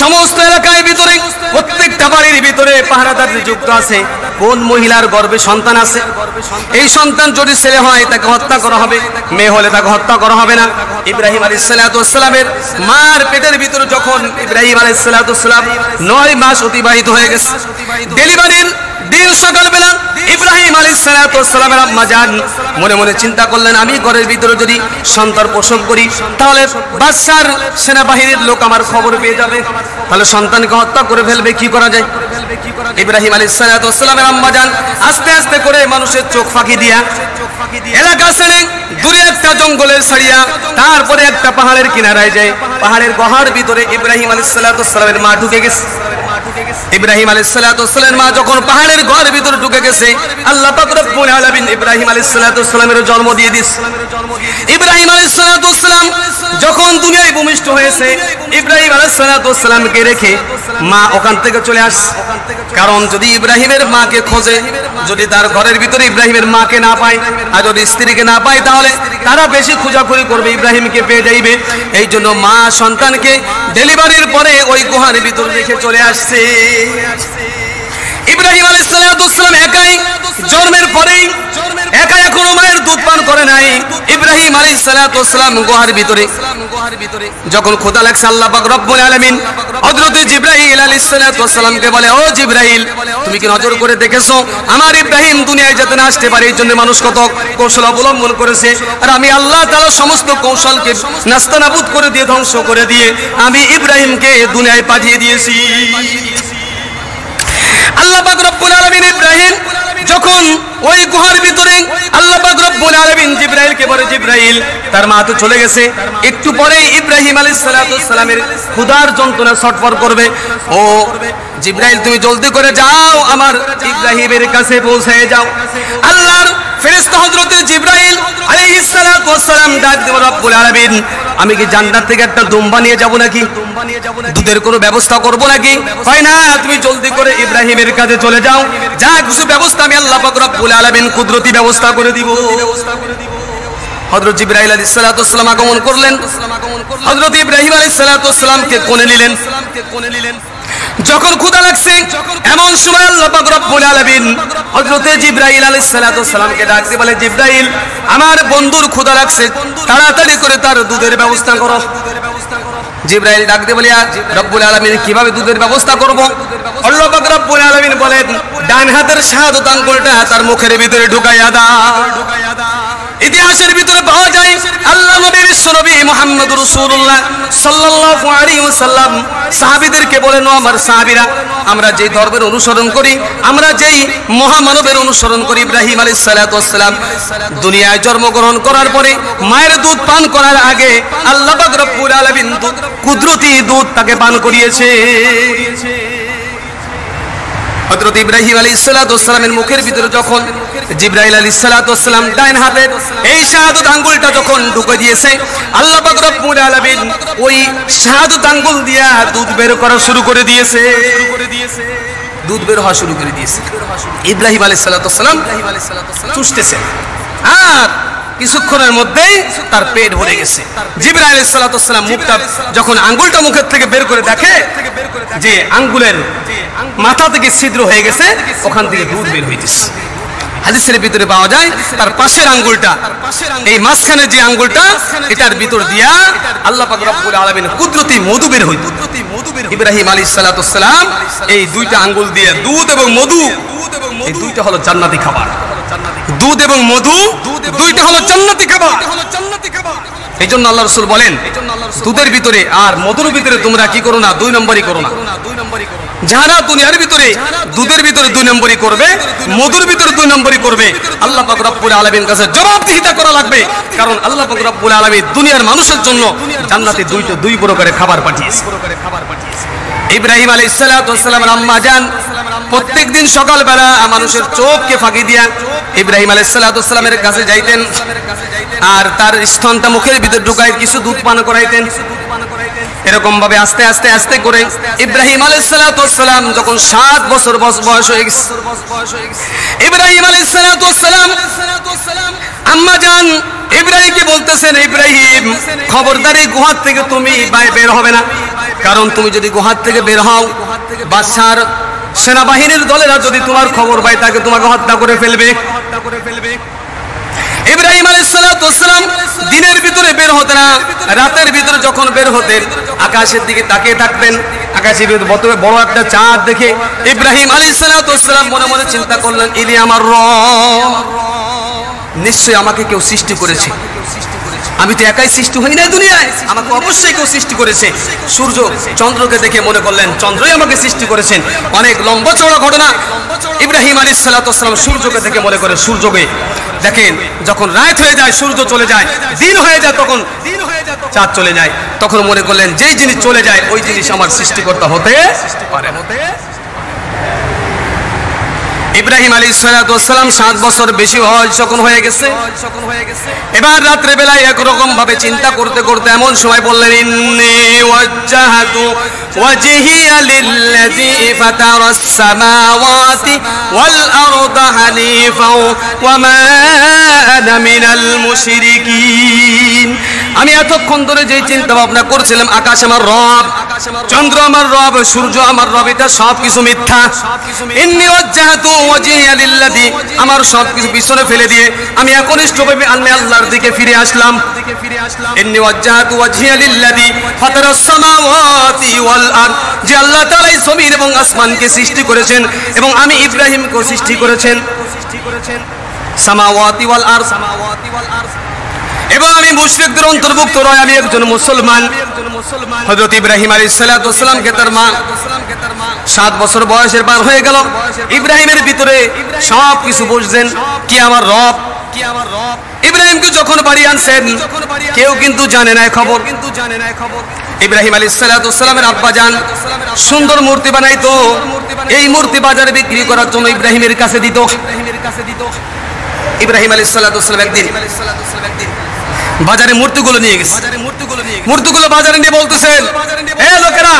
সমস্ত এলাকার ভিতরে প্রত্যেকটা বাড়ির ভিতরে পাহারাদার নিযুক্ত আছে। কোন মহিলার গর্ভে সন্তান আছে, এই সন্তান যদি ছেলে হয় তাকে হত্যা করা হবে, মেয়ে হলে তাকে হত্যা করা হবে না। ইব্রাহিম আলাইহিস সালাতু ওয়াস সালামের মার পেটের ভিতরে যখন ইব্রাহিম আলাইহিস সালাতু ওয়াস সালাম 9 মাস অতিবাহিত হয়ে গেছে, ডেলিভারির দিন সকালবেলা ইব্রাহিম আলাইহিস সালাতু ওয়াস সালামের আম্মা জান মনে মনে চিন্তা করলেন, আমি ঘরের ভিতরে যদি সন্তান প্রসব করি তাহলে বাদশার সেনাবাহিনীর লোক আমার খবর পেয়ে যাবে, তাহলে সন্তানকে হত্যা করে ফেলবে, কি করা যায়? ইব্রাহিম আলাইহিস সালাতু ওয়াস সালামের আম্মা জান আস্তে আস্তে করে মানুষের চোখ ফাঁকি দিয়া এলাকা ছেড়ে দূরে একটা জঙ্গলের ছাড়িয়া তারপরে একটা পাহাড়ের কিনারায় যায়। পাহাড়ের গুহার ভিতরে ইব্রাহিম আলাইহিস সালাতু ওয়াস সালামের মা ঢুকে গেছে। ইব্রাহিম আলাইহিস সালাতু ওয়াস সালামের মা যখন পাহাড়ের গুহার ভিতরে ঢুকে গেছে, আল্লাহ পাক রব্বুল আলামিন ইব্রাহিম আলাইহিস সালাতু ওয়াস সালামের জন্ম দিয়ে দিয়েছে। ইব্রাহিম আলাইহিস সালাতু ওয়াস সালাম যখন দুনিয়ায় ভূমিষ্ঠ হয়েছে, ইব্রাহিম আলাইহিস সালাতু ওয়াস সালামকে রেখে মা ওখান থেকে চলে আসছে। কারণ যদি ইব্রাহিমের মাকে খোঁজে, যদি তার ঘরের ভিতরে ইব্রাহিমের মাকে না পায় আর যদি স্ত্রীকে না পায়, তাহলে তারা বেশি খোঁজাখুঁজি করবে, ইব্রাহিমকে পেয়ে যাইবে। এই জন্য মা সন্তানকে ডেলিভারির পরে ওই গুহার ভিতরে রেখে চলে আসছে। ইব্রাহিম আলাইহিস সালাতু ওয়াস সালাম একাই জন্মের পরেই একা এখনো মায়ের দুধ পান করে নাই। ইব্রাহিম আলাইহিস সালাতু ওয়াস সালাম গুহার ভিতরে যখন ক্ষুধা লাগছে, আল্লাহ পাক রব্বুল আলামিন হযরত জিবরাইল আলাইহিস সালাতু ওয়াস সালামকে বলে, ও জিবরাইল, তুমি কি নজর করে দেখেছো আমার ইব্রাহিম দুনিয়ায় যাতে না আসতে পারে এই জন্য মানুষ কত কৌশল অবলম্বন করেছে, আর আমি আল্লাহ তাআলা সমস্ত কৌশলকে নাস্তানাবুদ করে দিয়ে ধ্বংস করে দিয়ে আমি ইব্রাহিমকে দুনিয়ায় পাঠিয়ে দিয়েছি। আল্লাহ পাক রব্বুল আলামিন ইব্রাহিম যখন ওই গুহার ভিতরে আল্লাহ পাক রব্বুল আলামিন জিবরাইলকে বলে, জিবরাইল তার মা তো চলে গেছে, একটু পরে ইব্রাহিম আলাইহিস সালাতু ওয়াস সালামের ক্ষুধার যন্ত্রণা ছটফট করবে। ও জিবরাইল, তুমি জলদি করে যাও, আমার ইব্রাহিমের কাছে পৌঁছে যাও। আল্লাহর ফেরেশতা হযরত জিবরাইল আলাইহিস সালাতু ওয়াস সালাম ডাক দিয়ে রব্বুল আলামিন, আমি কি জান্নাত থেকে একটা দুম্বা নিয়ে যাব নাকি? দুধের কোনো ব্যবস্থা করব নাকি? হয় না, তুমি জলদি করে ইব্রাহিমের কাছে চলে যাও, যা কিছু ব্যবস্থা আমি আল্লাহ পাক রব্বুল আলামিন কুদরতি ব্যবস্থা করে দিব। হযরত জিবরাইল আলাইহিস সালাতু ওয়াস সালাম আগমন করলেন। হযরত ইব্রাহিম আলাইহিস সালাতু ওয়াস সালামকে কোলে নিলেন। যখন ক্ষুধা লাগছে, এমন সময় আল্লাহ পাক রব্বুল আলামিন হযরত জিবরাইল আলাইহিস সালাতু ওয়াস সালামকে ডাক দিয়ে বলে, জিবরাইল, আমার বন্ধুর ক্ষুধা লাগছে, তাড়াতাড়ি করে তার দুধের ব্যবস্থা করো। জিবরাইল ডাক দিয়ে বলে, রব্বুল আলামিন কিভাবে দুধের ব্যবস্থা করব? আল্লাহ পাক রব্বুল আলামিন বলেন, ডান হাতের শাহাদাত আঙ্গুলটা তার মুখের ভিতরে ঢুকাইয়া দাও। ইতিহাসের ভিতরে পাওয়া যায় আল্লাহ নবী বিশ্বনবী মুহাম্মদুর রাসূলুল্লাহ সাল্লাল্লাহু আলাইহি ওয়াসাল্লাম সাহাবীদেরকে বলেন, ও আমার সাহাবীরা, আমরা যেই ধর্মের অনুসরণ করি, আমরা যেই মহামানবের অনুসরণ করি, ইব্রাহিম আলাইহিস সালাতু ওয়াস সালাম দুনিয়ায় জন্মগ্রহণ করার পরে মায়ের দুধ পান করার আগে আল্লাহ পাক রব্বুল আলামিন কুদরতি দুধ তাকে পান করিয়েছে। হযরত ইব্রাহিম আলাইহিস সালাতু ওয়াস সালামের মুখের ভিতরে যখন জিবরাইল আলাইহিস সালাতু ওয়াস সালাম ডান হাতের এই শাহাদাত আঙ্গুলটা যখন ঢুকে দিয়েছে, আল্লাহ পাক রব্বুল আলামিন ওই শাহাদাত আঙ্গুল দিয়া দুধ বের করা শুরু করে দিয়েছে। দুধ বের হওয়া শুরু করে দিয়েছে। ইব্রাহিম আলাইহিস সালাতু ওয়াস সালাম চুষতেছেন, আর কিছুক্ষণের মধ্যেই তার পেট ভরে গেছে। জিবরাইল আলাইহিস সালাতু ওয়াস সালাম মুখটা যখন আঙ্গুলটা মুখের থেকে বের করে দেখে যে আঙ্গুলের মাথা থেকে ছিদ্র হয়ে গেছে, ওখান থেকে দুধ বের হইতেছে। হাদিসের ভিতরে পাওয়া যায় তার পাশের আঙ্গুলটা, এই মাঝখানে যে আঙ্গুলটা, এটার ভিতর দিয়া আল্লাহ পাক রব্বুল আলামিন কুদরতি মধু বের হইত। ইব্রাহিম আলাইহিস সালাতু ওয়াস সালাম এই দুইটা আঙ্গুল দিয়ে দুধ এবং মধু, এই দুইটা হলো জান্নাতি খাবার। দুধ এবং মধু দুইটা হলো জান্নাতি খাবার। এই জন্য আল্লাহ রাসূল বলেন, দুধের ভিতরে আর মধুর ভিতরে তোমরা কি করো না, 2 নম্বরই করো না। যারা দুনিয়ার ভিতরে দুধের ভিতরে 2 নম্বরই করবে, মধুর ভিতরে 2 নম্বরই করবে, আল্লাহ পাক রব্বুল আলামিনের কাছে জবাবদিহিতা করা লাগবে। কারণ আল্লাহ পাক রব্বুল আলামিন দুনিয়ার মানুষের জন্য জান্নাতে 2 প্রকারের খাবার পাঠিয়েছে। ইব্রাহিম আলাইহিস সালাতু ওয়াস সালামের আম্মা জান প্রত্যেকদিন সকালবেলা মানুষের চোখকে ফাঁকি দিয়া ইব্রাহিম আলাইহিস সালাতু ওয়াস সালামের কাছে যাইতেন, আর তার স্তনটা মুখের ভিতর ঢুকায় কিছু দুধ পান করাইতেন। এরকম ভাবে আস্তে আস্তে আস্তে করে ইব্রাহিম আলাইহিস সালাতু ওয়াস সালাম যখন 7 বছর বয়স হয়ে গেছে, ইব্রাহিম আলাইহিস সালাতু ওয়াস সালাম আম্মা জান ইব্রাহিমকে বলতেছেন, ইব্রাহিম খবরদার এই গুহা থেকে তুমি বের হবে না, কারণ তুমি যদি গুহা থেকে বের হও, বাদশার সেনাবাহিনীর দলেরা যদি তোমার খবর পায় তাকে তোমাকে হত্যা করে ফেলবে। ইব্রাহিম আলাইহিস সালাতু ওয়াস সালাম দিনের ভিতরে বের হতেন না, রাতের ভিতরে যখন বের হতেন আকাশের দিকে তাকিয়ে থাকতেন। আকাশের ভিতরে বড় একটা চাঁদ দেখে ইব্রাহিম আলাইহিস সালাতু ওয়াস সালাম মনে মনে চিন্তা করলেন, ইনি আমার রব, নিশ্চয়ই আমাকে কেউ সৃষ্টি করেছে, আমি তো একাই সৃষ্টি হই নাই দুনিয়ায়, আমাকে অবশ্যই কেউ সৃষ্টি করেছে। সূর্য চন্দ্রকে দেখে মনে করলেন চন্দ্রই আমাকে সৃষ্টি করেছেন। অনেক লম্বা চওড়া ঘটনা। ইব্রাহিম আলাইহিস সালাতু ওয়াস সালাম সূর্যকে দেখে মনে করে, সূর্যকে দেখেন যখন রাত হয়ে যায় সূর্য চলে যায়, দিন হয়ে যায় তখন চাঁদ চলে যায়, তখন মনে করলেন যেই জিনিস চলে যায় ওই জিনিস আমার সৃষ্টিকর্তা হতে পারে। ইব্রাহিম আলাইহিস সালাতু ওয়াস সালাম 7 বছর বেশি বয়স যখন হয়ে গেছে, এবার রাত্রে বেলায় একরকম ভাবে চিন্তা করতে করতে এমন সময় বললেন, ইন্নী ওয়াজ্জাহাতু ওয়াজহিয়া লিল্লাযী ফাতারাস সামাওয়াতি ওয়াল আরদা হানিফা ওয়া মা আনা মিনাল মুশরিকিন। আমি এতক্ষণ ধরে যেই চিন্তা ভাবনা করছিলাম আকাশ আমার রব, চন্দ্র আমার রব, সূর্য আমার রব, এটা সব কিছু মিথ্যা। ইন্নী ওয়াজ্জাহাতু ওয়াজহিয়া লিল্লাযী, আমার সব কিছু পিছনে ফেলে দিয়ে আমি একনিষ্ঠভাবে আল্লাহর দিকে ফিরে আসলাম। ইন্নী ওয়াজ্জাহাতু ওয়াজহিয়া লিল্লাযী ফাতারাস সামাওয়াতি ওয়াল আরদ, যে আল্লাহ তাআলা জমিন এবং আসমানকে সৃষ্টি করেছেন এবং আমি ইব্রাহিমকে সৃষ্টি করেছেন। সামাওয়াতি ওয়াল আরদ, এবং আমি মুশরিকদের অন্তর্ভুক্ত নয়, আমি একজন মুসলমান। হযরত ইব্রাহিম আলাইহিস সালাতু ওয়াস সালামকে তার মা 7 বছর বয়সের পার হয়ে গেল, ইব্রাহিমের ভিতরে সব কিছু বুঝছেন, কি আমার রব, কি আমার রব। ইব্রাহিমকে যখন বাড়ি আনছেন কেউ কিন্তু জানে না খবর। ইব্রাহিম আলাইহিস সালাতু ওয়াস সালামের আব্বা জান সুন্দর মূর্তি বানাইতো, এই মূর্তি বাজারে বিক্রি করার জন্য ইব্রাহিমের কাছে দিত। ইব্রাহিম আলাইহিস সালাতু ওয়াস সালাম একদিন বাজারে মূর্তিগুলো নিয়ে গেছে, মূর্তিগুলো বাজারে নিয়ে বলতেছেন, হে লোকেরা,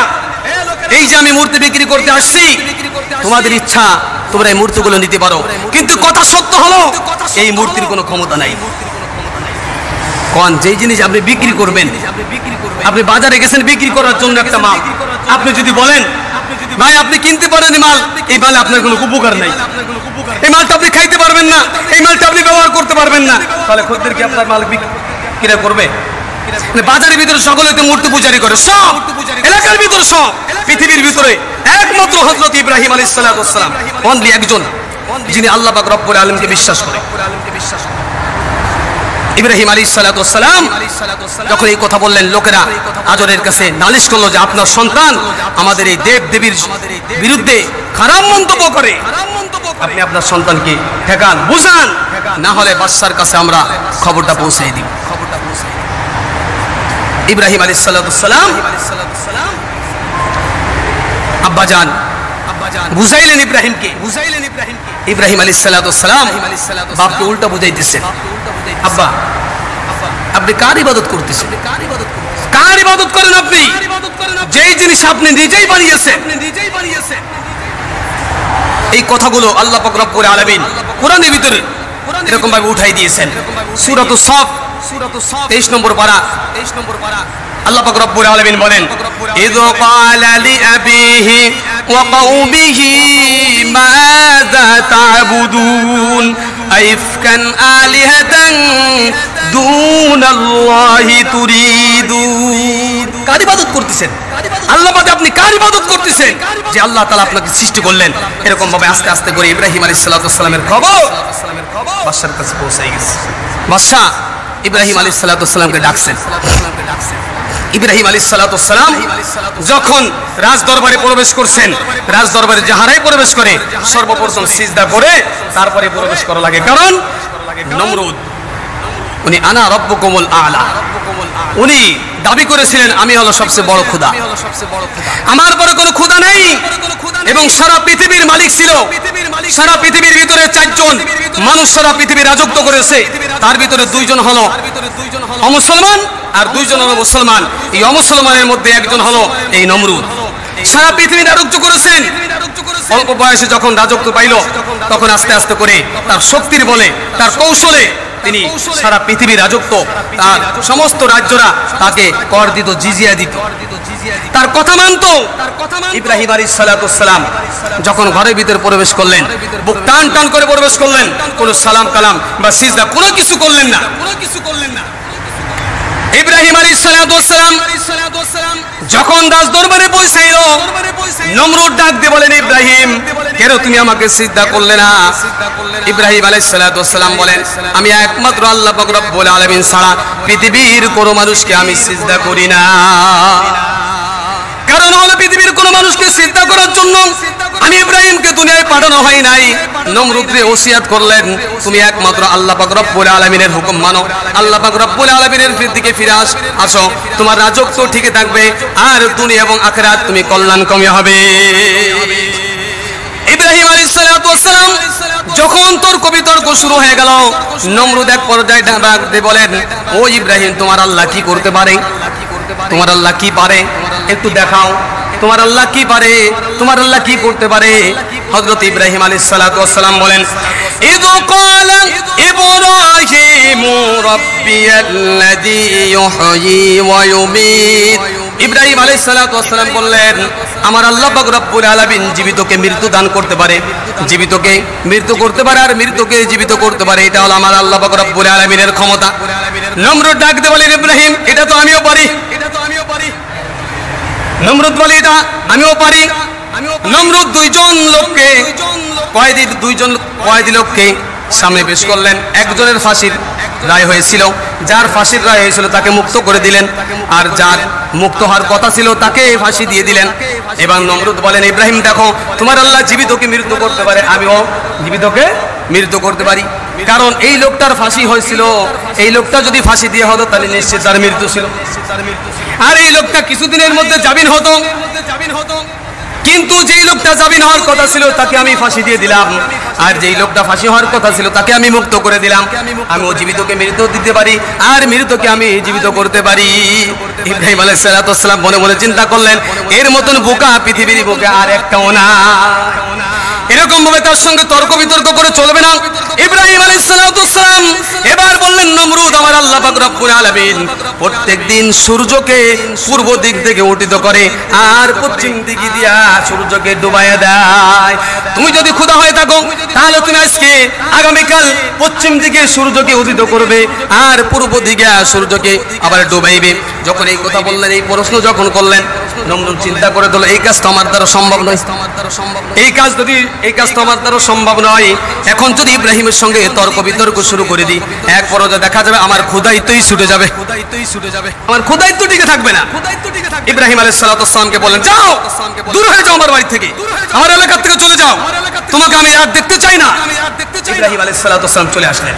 এই যে আমি মূর্তি বিক্রি করতে আসছি, তোমাদের ইচ্ছা তোমরা এই মূর্তিগুলো নিতে পারো, কিন্তু কথা সত্য হলো এই মূর্তির কোনো ক্ষমতা নাই। কোন যেই জিনিস আপনি বিক্রি করবেন, আপনি বাজারে গেছেন বিক্রি করার জন্য একটা মাল, আপনি যদি বলেন ভাই আপনি কিনতে পারেন মাল, এই মালে আপনার কোনো উপকার নাই, এই মালটা আপনি খাইতে পারবেন না, এই মালটা আপনি ব্যবহার করতে পারবেন না, তাহলে খদ্দের কি আপনার মাল কিরা করবে? বাজারের ভিতরে সকলে তো মূর্তি পূজারি করে, সব এলাকার ভিতরে, সব পৃথিবীর ভিতরে একমাত্র হযরত ইব্রাহিম আলাইহিস সালাতু ওয়াস সালাম অনলি একজন যিনি আল্লাহ পাক রব্বুল আলামিনকে বিশ্বাস করে। ইব্রাহিম আলাইহিস সালাতু ওয়াস সালাম যখন এই কথা বললেন, লোকেরা আজরের কাছে নালিশ করলো যে আপনার সন্তান আমাদের এই দেব দেবীর বিরুদ্ধে খারাপ মন্তব্য করে, আপনি আপনার সন্তানকে ঠেকান, বুঝান, না হলে বাদশার কাছে আমরা খবরটা পৌঁছে দিব। ইব্রাহিম আলাইহিস সালাতু ওয়াস সালাম আব্বাজান বুঝাইলেন ইব্রাহিমকে। ইব্রাহিম আলাইহিস সালাতু ওয়াস সালাম বাপকে উল্টা বুঝাইতেছেন, আব্বা আপনি কার ইবাদত করতেছেন? কার ইবাদত করেন আপনি? যেই জিনিস আপনি নিজেই বানিয়েছেন। এই কথাগুলো আল্লাহ পাক রব্বুল আলামিন কোরআনের ভিতরে এরকম ভাবে উঠাই দিয়েছেন। সূরাতুস সাফ 23 নম্বর পারা, আল্লাহ পাক রব্বুল আলামিন বলেন, ইয ক্বালা লিআবিহি ওয়া কওমিহি মাযা তা'বুদুন আইফকান আলিহাতান দুনাল্লাহি তুরিদুন। কার ইবাদত করতেছেন? আল্লাহ বাদে আপনি কার ইবাদত করতেছেন যে আল্লাহ তাআলা আপনাকে সৃষ্টি করলেন? এরকম ভাবে আস্তে আস্তে করে ইব্রাহিম আলাইহিস সালামের খবর বাদশার কাছে পৌঁছে গেছে। বাদশা ইব্রাহিম আলাইহিস সালামকে ডাকছেন। ইব্রাহিম আলাইহিস সালাম যখন রাজ দরবারে প্রবেশ করছেন, রাজ দরবারে যাহারাই প্রবেশ করে সর্বপ্রথম সিজদা করে তারপরে প্রবেশ করা লাগে। কারণ নমরুদ উনি আনা রব্বুকুমুল আলা, উনি দাবি করেছিলেন আমি হলো সবচেয়ে বড় খোদা, আমার বড় কোনো খোদা নেই। এবং সারা পৃথিবীর মালিক ছিল। সারা পৃথিবীর ভিতরে 4 জন মানুষ সারা পৃথিবী রাজত্ব করেছে, তার ভিতরে 2 জন হলো অমুসলমান আর 2 জন হলো মুসলমান। এই অমুসলমানের মধ্যে একজন হলো এই নমরুদ। সারা পৃথিবী রাজত্ব করেছেন। অল্প বয়সে যখন রাজত্ব পাইল তখন আস্তে আস্তে করে তার শক্তির বলে, তার কৌশলে তিনি সারা পৃথিবীর রাজত্ব, তার সমস্ত রাজ্যরা তাকে কর দিত, জিজিয়া দিত, তার কথা মানত। ইব্রাহিম আলাইহিস সালাম যখন ঘরের ভিতরে প্রবেশ করলেন, বুক টান টান করে প্রবেশ করলেন, কোনো সালাম কালাম বা সিজদা কোনো কিছু করলেন না। ইব্রাহিম আলাইহিস সালাম যখন রাজ দরবারে পৌঁছাইল, নমরুদ ডাক দিয়ে বলেন, ইব্রাহিম কেন তুমি আমাকে সিজদা করলে না? ইব্রাহিম আলাইহিস সালাম বলেন, আমি একমাত্র আল্লাহ পাক রব্বুল আলামিন ছাড়া পৃথিবীর কোনো মানুষকে আমি সিজদা করি না। কারণ হলো পৃথিবীর কোনো মানুষকে সিজদা করার জন্য আমি ইব্রাহিমকে দুনিয়ায় পাঠানো হয় নাই। নমরুদকে ওসিয়াত করলেন, তুমি একমাত্র আল্লাহ পাক রব্বুল আলামিনের হুকুম মানো, আল্লাহ পাক রব্বুল আলামিনের দিকে ফিরে আসো, তোমার রাজত্ব ঠিকই থাকবে আর দুনিয়া এবং আখিরাত তুমি কল্যাণকামী হবে। ইব্রাহিম আলাইহিস সালাম যখন তর্ক বিতর্ক শুরু হয়ে গেল, নমরুদ এক পর্যায়ে ডাক দিয়ে বলেন, ও ইব্রাহিম তোমার আল্লাহ কি করতে পারে? তোমার আল্লাহ কি পারে একটু দেখাও, তোমার আল্লাহ কি পারে, তোমার আল্লাহ কি করতে পারে? হযরত ইব্রাহিম আলাইহিস সালাম বলেন, ইযু ক্বালা ইব্রাহিমু রাব্বিয়াল্লাযী ইউহয়ী ওয়া ইউমীত। ইব্রাহিম আলাইহিস সালাম বললেন, আমার আল্লাহ পাক রব্বুল আলামিন জীবিতকে মৃত্যু দান করতে পারে, জীবিতকে মৃত্যু করতে পারে আর মৃত্যুকে জীবিত করতে পারে, এটা হলো আমার আল্লাহ পাক রব্বুল আলামিনের ক্ষমতা। নমরুদ ডাক দিয়ে বলেন, ইব্রাহিম এটা তো আমিও পারি। নমরুদ বলে, এটা আমিও পারি। নমরুদ 2 জন লোককে কয়েদি লোককে সামনে পেশ করলেন। একজনের ফাঁসির রায় হয়েছিল, যার ফাঁসির রায় হয়েছিল তাকে মুক্ত করে দিলেন, আর যার মুক্ত হওয়ার কথা ছিল তাকে ফাঁসি দিয়ে দিলেন। এবার নমরুদ বলেন, ইব্রাহিম দেখো তোমার আল্লাহ জীবিতকে মৃত্যু করতে পারে, আমিও জীবিতকে মৃত্যু করতে পারি। কারণ এই লোকটার ফাঁসি হয়েছিল, এই লোকটা যদি ফাঁসি দিয়ে হতো তাহলে নিশ্চিত তার মৃত্যু ছিল, আর এই লোকটা কিছুদিনের মধ্যে জামিন হতো। কিন্তু যেই লোকটা জামিন হওয়ার কথা ছিল তাকে আমি ফাঁসি দিয়ে দিলাম, আর যেই লোকটা ফাঁসি হওয়ার কথা ছিল তাকে আমি মুক্ত করে দিলাম। আমিও জীবিতকে মৃত্যু দিতে পারি আর মৃতকে আমি জীবিত করতে পারি। ইব্রাহিম আলাইহিস সালাম মনে মনে চিন্তা করলেন, এর মতন বোকা পৃথিবীর বুকে আর একটাও না। এরকম ভাবে তার সঙ্গে তর্ক বিতর্ক করে চলবে না। ইব্রাহিম আলাইহিস সালাম এবার বললেন, নমরুদ আমার আল্লাহ পাক রব্বুল আলামিন প্রত্যেকদিন সূর্যকে পূর্ব দিক থেকে উঠিত করে আর পশ্চিম দিকে দিয়া সূর্যকে ডুবাইয়া দেয়। তুমি যদি খোদা হয়ে থাকো তাহলে তুমি আজকে আগামীকাল পশ্চিম দিকে সূর্যকে উদিত করবে আর পূর্ব দিকে সূর্যকে আবার ডুবাইবে। যখন এই কথা বললেন, এই প্রশ্ন যখন করলেন, নমরুদ চিন্তা করে দিল, এই কাজ তো আমার দ্বারা সম্ভব নয়, এই কাজ তো আমার দ্বারা সম্ভব নয়। এখন যদি ইব্রাহিমের সঙ্গে তর্ক বিতর্ক শুরু করে দিই, এক পর্যায়ে দেখা যাবে আমার খোদাইত্বই ছুটে যাবে, আমার খোদাইত্ব টিকে থাকবে না। ইব্রাহিম আলাইহিস সালামকে বললেন, যাও দূর হয়ে যাও আমার বাড়ি থেকে, আমার এলাকা থেকে চলে যাও, তোমাকে আমি আর দেখতে চাই না। ইব্রাহিম আলাইহিস সালাম চলে আসলেন।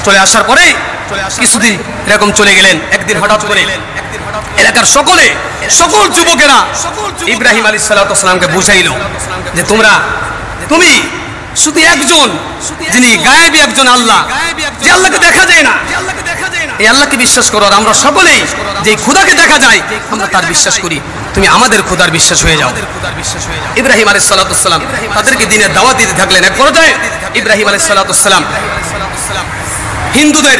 চলে আসার পরে কিছুদিন এরকম চলে গেলেন। একদিন হঠাৎ করে এলাকার সকল যুবকেরা ইব্রাহিম আলাইহিস সালামকে বুঝাইল যে তুমি শুধু একজন, যিনি গায়েবী একজন আল্লাহ, যে আল্লাহকে দেখা যায় না, এই আল্লাহকে বিশ্বাস করো। আর আমরা সকলেই যে খোদাকে দেখা যায় আমরা তার বিশ্বাস করি, তুমি আমাদের খোদার বিশ্বাস হয়ে যাও। ইব্রাহিম আলাইহিস সালাম তাদেরকে দিনের দাওয়াত দিতে থাকলেন। এক পর্যায়ে ইব্রাহিম আলাইহিস সালাম হিন্দুদের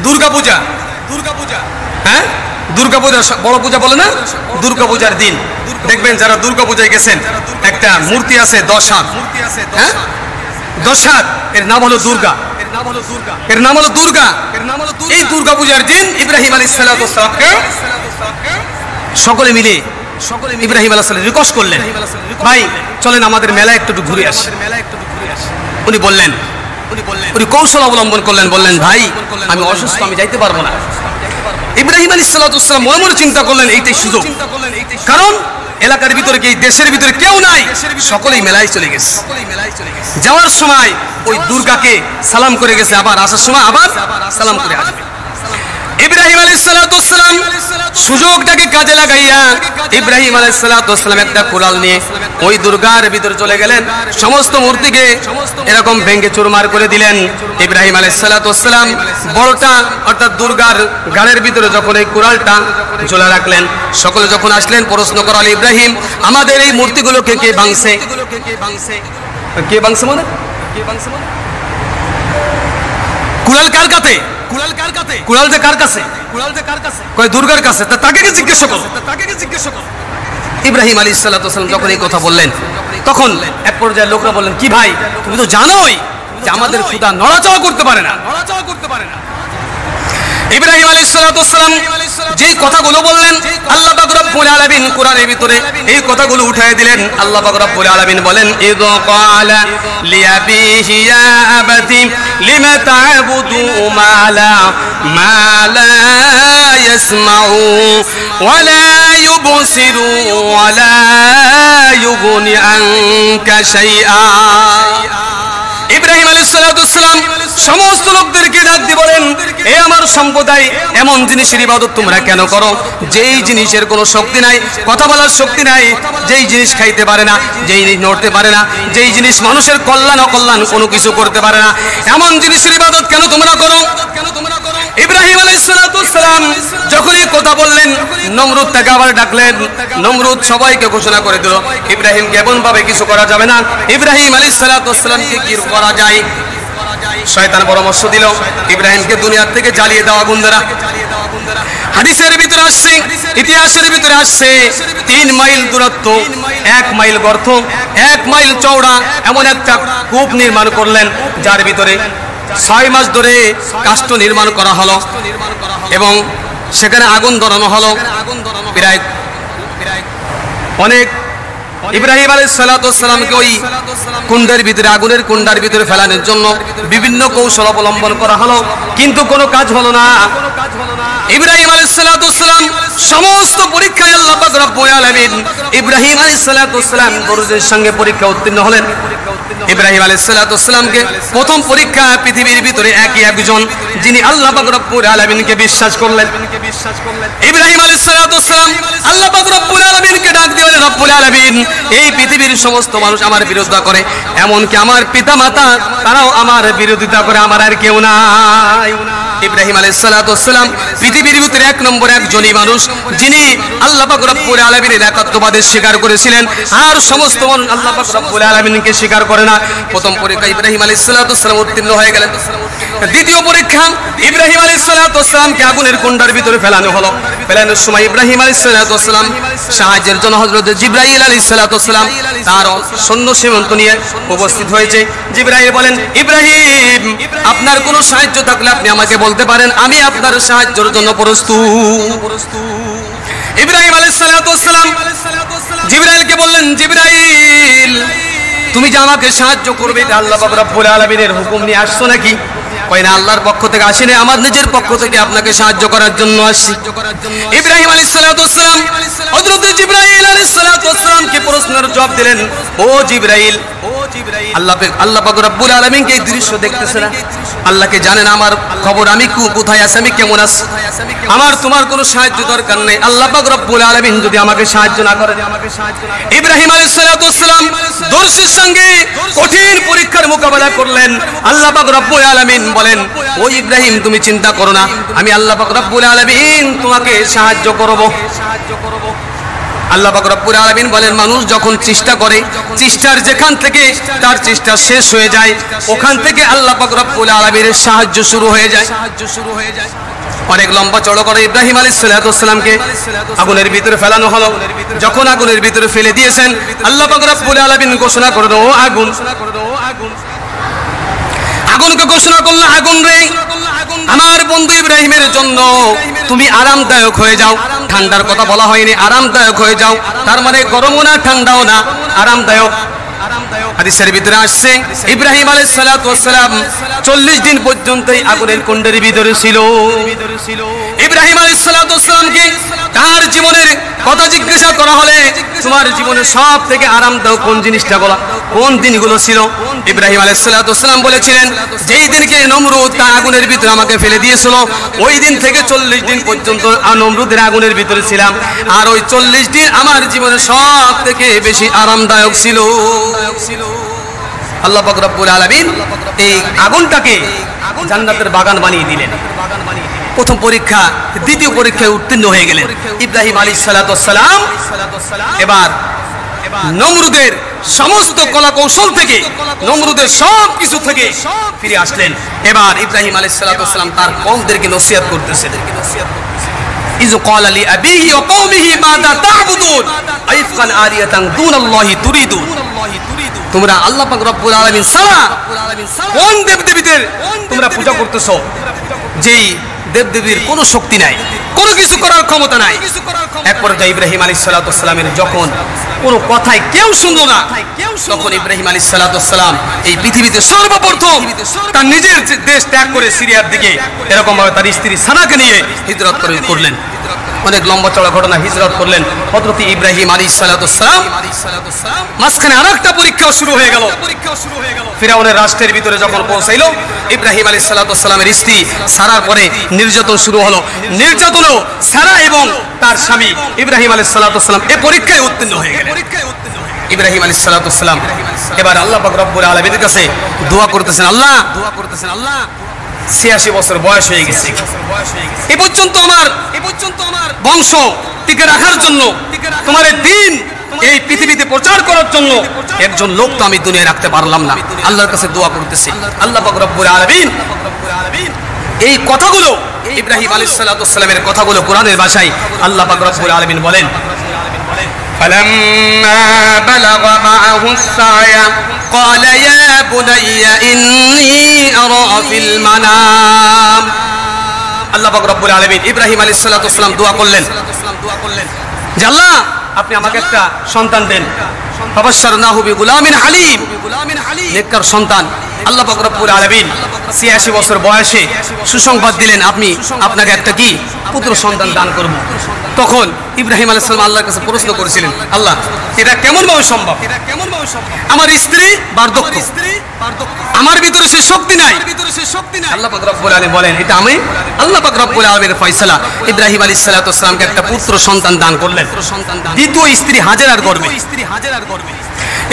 দুর্গাপূজা, হ্যাঁ দুর্গাপূজা বড় পূজা বলে না, দুর্গাপূজার দিন দেখবেন যারা দুর্গাপূজায় গেছেন একটা মূর্তি আছে 10 হাত, হ্যাঁ দশাত, এর নাম হলো দুর্গা, এর নাম হলো দুর্গা। এই দুর্গা পূজার দিন ইব্রাহিম আলাইহিস সালামকে সকলে মিলে ইব্রাহিম আলাইহিস সালাম রিকোয়েস্ট করলেন, ভাই চলেন আমাদের মেলা একটু ঘুরে আসি। উনি বললেন, উনি কৌশল অবলম্বন করলেন, বললেন ভাই আমি অসুস্থ, আমি যাইতে পারবো না। ইব্রাহিম আলাইহিস সালাম মনে মনে চিন্তা করলেন এইটাই সুযোগ, কারণ এলাকার ভিতরে কি দেশের ভিতরে কেউ নাই, সকলেই মেলায় চলে গেছে। যাওয়ার সময় ওই দুর্গাকে সালাম করে গেছে, আবার আসার সময় আবার সালাম করে আসবে। ইব্রাহিম আলাইহিস সালাম সুযোগটাকে কাজে লাগাইয়া ইব্রাহিম আলাইহিস সালাম একটা কুড়াল নিয়ে ওই দুর্গার ভিতরে চলে গেলেন, সমস্ত মূর্তিকে এরকম ভেঙে চুরমার করে দিলেন। ইব্রাহিম আলাইহিস সালাম বড়টা অর্থাৎ দুর্গার গাড়ের ভিতরে যখন এই কুড়ালটা ঝোলা রাখলেন, সকলে যখন আসলেন প্রশ্ন করাল, ইব্রাহিম আমাদের এই মূর্তিগুলোকে কে ভাঙছে? কে ভাঙছে মানে? কুড়াল কার কাছে? কুড়াল যে কার কাছে? কয় দুর্গার কাছে। তাকে কি জিজ্ঞাসা করো? ইব্রাহিম আলাইহিস সালাম যখন এই কথা বললেন, তখন এক পর্যায়ে লোকরা বললেন, কি ভাই তুমি তো জানোই যে আমাদের খোদা নড়াচড়া করতে পারে না। ইব্রাহিম আলাইহিস সালাম যেই কথাগুলো বললেন, আল্লাহ পাক রব্বুল আলামিন কোরআনের ভিতরে এই কথাগুলো উঠায় দিলেন। আল্লাহ পাক রব্বুল আলামিন বলেন, ইয ক্বালা লিআবিহি ইয়া আবাতি লিমা তা'বুদু মা লা ইয়াসমাউ ওয়া লা ইউবসিরু ওয়া লা ইউগনি আনকা শাইআ। ইব্রাহিম আলাইহিস সালাম সমস্ত লোকদেরকে ডাক দিয়ে বলেন, এ আমার সম্প্রদায়, এমন জিনিসের ইবাদত তোমরা কেন করো যেই জিনিসের কোনো শক্তি নাই, কথা বলার শক্তি নাই, যেই জিনিস খাইতে পারে না, যেই জিনিস নড়তে পারে না, যেই জিনিস মানুষের কল্যাণ অকল্যাণ কোনো কিছু করতে পারে না, এমন জিনিসের ইবাদত কেন তোমরা করো? ইব্রাহিম আলাইহিস সালাম যখন এই কথা বললেন, নমরুদ তাকে আবার ডাকলেন। নমরুদ সবাইকে ঘোষণা করে দিল, ইব্রাহিমকে এমন ভাবে কিছু করা যাবে না। ইব্রাহিম আলাইহিস সালামকে কি করা যায়? শয়তান পরামর্শ দিল, ইব্রাহিমকে দুনিয়া থেকে জ্বালিয়ে দেওয়া আগুন দ্বারা। হাদিসের ভিতরে আসছে, ইতিহাসের ভিতরে আসছে, 3 মাইল দূরত্ব, 1 মাইল গর্ত, 1 মাইল চওড়া এমন একটা কূপ নির্মাণ করলেন, যার ভিতরে 6 মাস ধরে কাষ্ঠ নির্মাণ করা হলো এবং সেখানে আগুন ধরানো হলো। প্রায় অনেক ইব্রাহিম আলাইহিস সালামকে ওই কুণ্ডের ভিতরে, আগুনের কুণ্ডার ভিতরে ফেলানোর জন্য বিভিন্ন কৌশল অবলম্বন করা হলো, কিন্তু কোনো কাজ হলো না। ইব্রাহিম আলাইহিস সালাম সমস্ত পরীক্ষায় আল্লাহ পাক রব্বুল আলামিন ইব্রাহিম আলাইহিস সালাম গরুদের সঙ্গে পরীক্ষা উত্তীর্ণ হলেন। ইব্রাহিম আলাইহিস সালামকে প্রথম পরীক্ষা পৃথিবীর ভিতরে একই একজন, যিনি আল্লাহ পাক রব্বুল আলামিনকে বিশ্বাস করলেন। ইব্রাহিম আলাইহিস সালাম আল্লাহ পাক রব্বুল আলামিনকে ডাক দিলেন, রব্বুল আলামিন এই পৃথিবীর সমস্ত মানুষ আমার বিরোধিতা করে, এমনকি আমার পিতা মাতা তারাও আমার বিরোধিতা করে, আমার আর কেউ নাই। ইব্রাহিম আলাইহিস সালাম পৃথিবীর ভিতরে 1 নম্বর একজনই মানুষ, যিনি আল্লাহ পাক রব্বুল আলামিনের একাত্মবাদের স্বীকার করেছিলেন, আর সমস্ত মানুষ আল্লাহ পাক রব্বুল আলামিনকে স্বীকার করে না। প্রথম পরীক্ষা ইব্রাহিম আলাইহিস সালাম উত্তীর্ণ হয়ে গেলেন। দ্বিতীয় পরীক্ষা ইব্রাহিম আলাইহিস সালামকে আগুনের কুণ্ডার ভিতরে ফেলানো হলো। ফেলানোর সময় ইব্রাহিম আলাইহিস সালাম সাহায্যের জন্য হযরত জিবরাইল আলাইহিস সালাম তার সৈন্য সীমান্ত নিয়ে উপস্থিত হয়েছে। জিবরাইল বলেন, ইব্রাহিম আপনার কোনো সাহায্য থাকলে আপনি আমাকে বলতে পারেন, আমি আপনার সাহায্যের জন্য প্রস্তুত। ইব্রাহিম আলাইহিস সালাম জিবরাইলকে বললেন, জিবরাইল তুমি যে আমাকে সাহায্য করবে, এটা আল্লাহ পাক রব্বুল আলামিনের হুকুম নিয়ে আসছো নাকি? কয় না, আল্লাহর পক্ষ থেকে আসিনি, আমার নিজের পক্ষ থেকে আপনাকে সাহায্য করার জন্য আসছি। ইব্রাহিম আলাইহিস সালাম হযরত জিবরাইল আলাইহিস সালামকে প্রশ্নের জবাব দিলেন, ও জিবরাইল, আল্লাহ পাক রব্বুল আলামিনকে এই দৃশ্য দেখতেছে না? আল্লাহকে জানেন আমার খবর, আমি কোথায় আছি, আমি কেমন আছি, আমার তোমার কোনো সাহায্য দরকার নেই। আল্লাহ পাক রব্বুল আলামিন যদি আমাকে সাহায্য না করে, ইব্রাহিম আলাইহিস সালাম দর্শির সঙ্গে কঠিন পরীক্ষার মোকাবেলা করলেন। আল্লাহ পাক রব্বুল আলামিন বলেন, ও ইব্রাহিম তুমি চিন্তা করো না, আমি আল্লাহ পাক রব্বুল আলামিন তোমাকে সাহায্য করব। আল্লাহ পাক রব্বুল আলামিন বলেন, মানুষ যখন চেষ্টা করে, চেষ্টার যেখান থেকে তার চেষ্টা শেষ হয়ে যায়, ওখান থেকে আল্লাহ পাক রব্বুল আলামিনের সাহায্য শুরু হয়ে যায়। অনেক লম্বা চড়ো করে ইব্রাহিম আলাইহিস সালামকে আগুনের ভিতরে ফেলানো হলো। যখন আগুনের ভিতরে ফেলে দিয়েছেন, আল্লাহ পাক রব্বুল আলামিন ঘোষণা করে, ও আগুন আগুনকে ঘোষণা করলো, আগুন রে, আমার বন্ধু ইব্রাহিমের জন্য তুমি আরামদায়ক হয়ে যাও। ঠান্ডার কথা বলা হয়নি, আরামদায়ক হয়ে যাও, তার মানে গরমও না ঠান্ডাও না, আরামদায়ক। হাদিসের ভিতরে আসছে ইব্রাহিম আলাইহিস সালাতু ওয়াস সালাম 40 দিন পর্যন্ত আগুনের কুণ্ডের ভিতরে ছিল। ইব্রাহিম আলাইহিস সালাতু ওয়াস সালামকে তার জীবনের কথা জিজ্ঞাসা করা হলে তোমার জীবনের সব থেকে আরামদায়ক কোন জিনিসটা বলা, কোন দিনগুলো ছিল? ইব্রাহিম আলাইহিস সালাতু ওয়াস সালাম বলেছিলেন, যেই দিনকে নমরুদ তার আগুনের ভিতরে আমাকে ফেলে দিয়েছিল, ওই দিন থেকে 40 দিন পর্যন্ত নমরুদের আগুনের ভিতরে ছিলাম, আর ওই 40 দিন আমার জীবনের সব থেকে বেশি আরামদায়ক ছিল। আল্লাহ পাক রব্বুল আলামিন এই আগুনটাকে জান্নাতের বাগান বানিয়ে দিলেন। প্রথম পরীক্ষা, দ্বিতীয় পরীক্ষায় উত্তীর্ণ হয়ে গেলেন ইব্রাহিম আলাইহিস সালাতু ওয়াস সালাম। এবার নমরুদের সমস্ত কলা কৌশল থেকে, নমরুদের সব কিছু থেকে ফিরে আসলেন। এবার ইব্রাহিম আলাইহিস সালাতু ওয়াস সালাম তার কওমদেরকে নসিহত করতেছেন। ইয ক্বালা লি আবিহি ওয়া কওমিহি মাযা তা'বুদুন আইফকান আলিয়াতান দুনাল্লাহি তুরিদুন। তোমরা আল্লাহ পাক রব্বুল আলামিন ছাড়া কোন দেবদেবীদের তোমরা পূজা করতেছো, যেই দেবদেবীর কোনো শক্তি নাই, কোনো কিছু করার ক্ষমতা নাই। এক পর্যায়ে ইব্রাহিম আলাইহিস সালাতু ওয়াস সালামের যখন কোনো কথাই কেউ শুনলো না, তখন ইব্রাহিম আলাইহিস সালাতু ওয়াস সালাম এই পৃথিবীতে সর্বপ্রথম তার নিজের দেশ ত্যাগ করে সিরিয়ার দিকে এরকম ভাবে তার স্ত্রী সারাকে নিয়ে হিজরত করলেন। অনেক লম্বা চড়া ঘটনা, হিজরত করলেন হযরত ইব্রাহিম আলাইহিস সালাতু ওয়াস সালাম। মাঝখানে আরেকটা পরীক্ষা শুরু হয়ে গেল। ফিরাউনের রাষ্ট্রের ভিতরে যখন পৌঁছাইল, ইব্রাহিম আলাইহিস সালাতু ওয়াস সালামের স্ত্রী সারার পরে নির্যাতন শুরু হলো। নির্যাতনও সারা এবং তার স্বামী ইব্রাহিম আলাইহিস সালাতু ওয়াস সালাম এই পরীক্ষায় উত্তীর্ণ হয়ে গেলেন। ইব্রাহিম আলাইহিস সালাতু ওয়াস সালাম এবার আল্লাহ পাক রব্বুল আলামিনের কাছে দোয়া করতেছেন, আল্লাহ 86 বছর বয়স হয়ে গেছে, এ পর্যন্ত আমার বংশ টিকে রাখার জন্য, তোমার দ্বীন এই পৃথিবীতে প্রচার করার জন্য একজন লোক তো আমি দুনিয়ায় রাখতে পারলাম না। আল্লাহর কাছে দোয়া করতেছি। আল্লাহ পাক রব্বুল আলামিন এই কথাগুলো, ইব্রাহিম আলাইহিস সালাতু ওয়াস সালামের কথাগুলো কোরআনের ভাষায় আল্লাহ পাক রব্বুল আলামিন বলেন, فلما بلغ معه السعي قال يا بني إني أرى في المنام। আল্লাহ পাক রব্বুল আলামিন ইব্রাহিম আলাইহিস সালাতু ওয়াস সালাম দোয়া করলেন যে আল্লাহ আপনি আমাকে একটা সন্তান দেন। ফাবাশশারনাহু বিগুলামিন হালিম, নেককার সন্তান। আল্লাহ পাক রব্বুল আলামিন 86 বছর বয়সে সুসংবাদ দিলেন, আপনি আপনাকে একটা কি পুত্র সন্তান দান করব। তখন ইব্রাহিম আলাইহিস সালাম আল্লাহর কাছে প্রশ্ন করেছিলেন, আল্লাহ এটা কেমন ভাবে সম্ভব? আমার স্ত্রী বার্ধক্য, আমার ভিতরে সে শক্তি নাই। আল্লাহ পাক রব্বুল আলামিন বলেন, এটা আমি আল্লাহ পাক রব্বুল আলামিনের ফয়সালা। ইব্রাহিম আলাইহিস সালাতু ওয়াস সালামকে একটা পুত্র সন্তান দান করলেন, দ্বিতীয় স্ত্রী হাজেরার গর্ভে।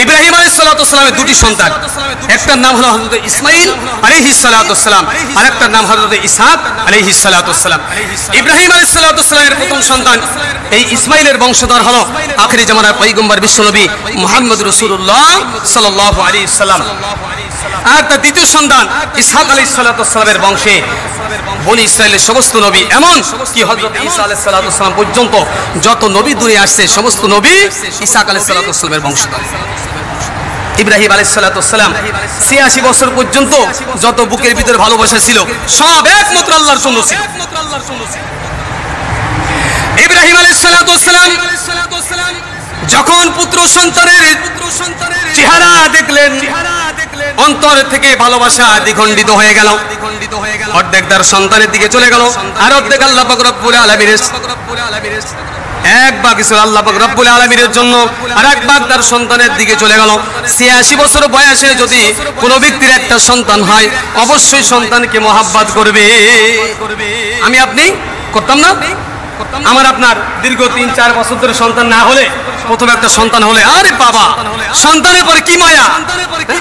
ইব্রাহিম আলাইহিস সালাতু ওয়াস সালামের দুটি সন্তান, একটার নাম হলো হযরত ইসমাঈল আলাইহিস সালাতু ওয়াস সালাম, আরেকটার নাম হযরত ইসহাক আলাইহিস সালাতু ওয়াস সালাম। ইব্রাহিম আলাইহিস সালাতু ওয়াস সালামের প্রথম সন্তান এই ইসমাঈলের বংশধর হলো আখিরি জামানার পয়গম্বর বিশ্বনবী মুহাম্মদ রাসূলুল্লাহ সাল্লাল্লাহু আলাইহি ওয়াসাল্লাম। আর তার দ্বিতীয় সন্তান ইসহাক আলাইহিস সালাতু ওয়াস সালামের বংশে বনি ইসরাইলের সমস্ত নবী, এমন কি হযরত ঈসা আলাইহিস সালাতু ওয়াস সালাম পর্যন্ত যত নবী দুনিয়ায় আসছে সমস্ত নবী ইসহাক আলাইহিস সালাতু ওয়াস সালামের বংশধর। ইব্রাহিম আলাইহিস সালাতু ওয়াস সালাম 86 বছর পর্যন্ত যত বুকের ভিতরে ভালোবাসা ছিল সব একমাত্র আল্লাহর জন্য ছিল। ইব্রাহিম আলাইহিস সালাতু ওয়াস সালাম যখন পুত্র সন্তানের চেহারা দেখলেন, অন্তর থেকে ভালোবাসা দ্বিখণ্ডিত হয়ে গেল। অর্ধেক তার সন্তানের দিকে চলে গেল, আর অর্ধেক আল্লাহ পাক রব্বুল আলামিনের। এক ভাগ ছিল আল্লাহ পাক রব্বুল আলামিনের জন্য, আর এক ভাগ তার সন্তানের দিকে চলে গেল। 86 বছর বয়সে যদি কোনো ব্যক্তির একটা সন্তান হয়, অবশ্যই সন্তানকে মহাব্বত করবে। আমি আপনি করতাম না? আমার আপনার দীর্ঘ 3-4 বছর ধরে সন্তান না হলে, প্রথম একটা সন্তান হলে আরে বাবা সন্তানের পরে কি মায়া,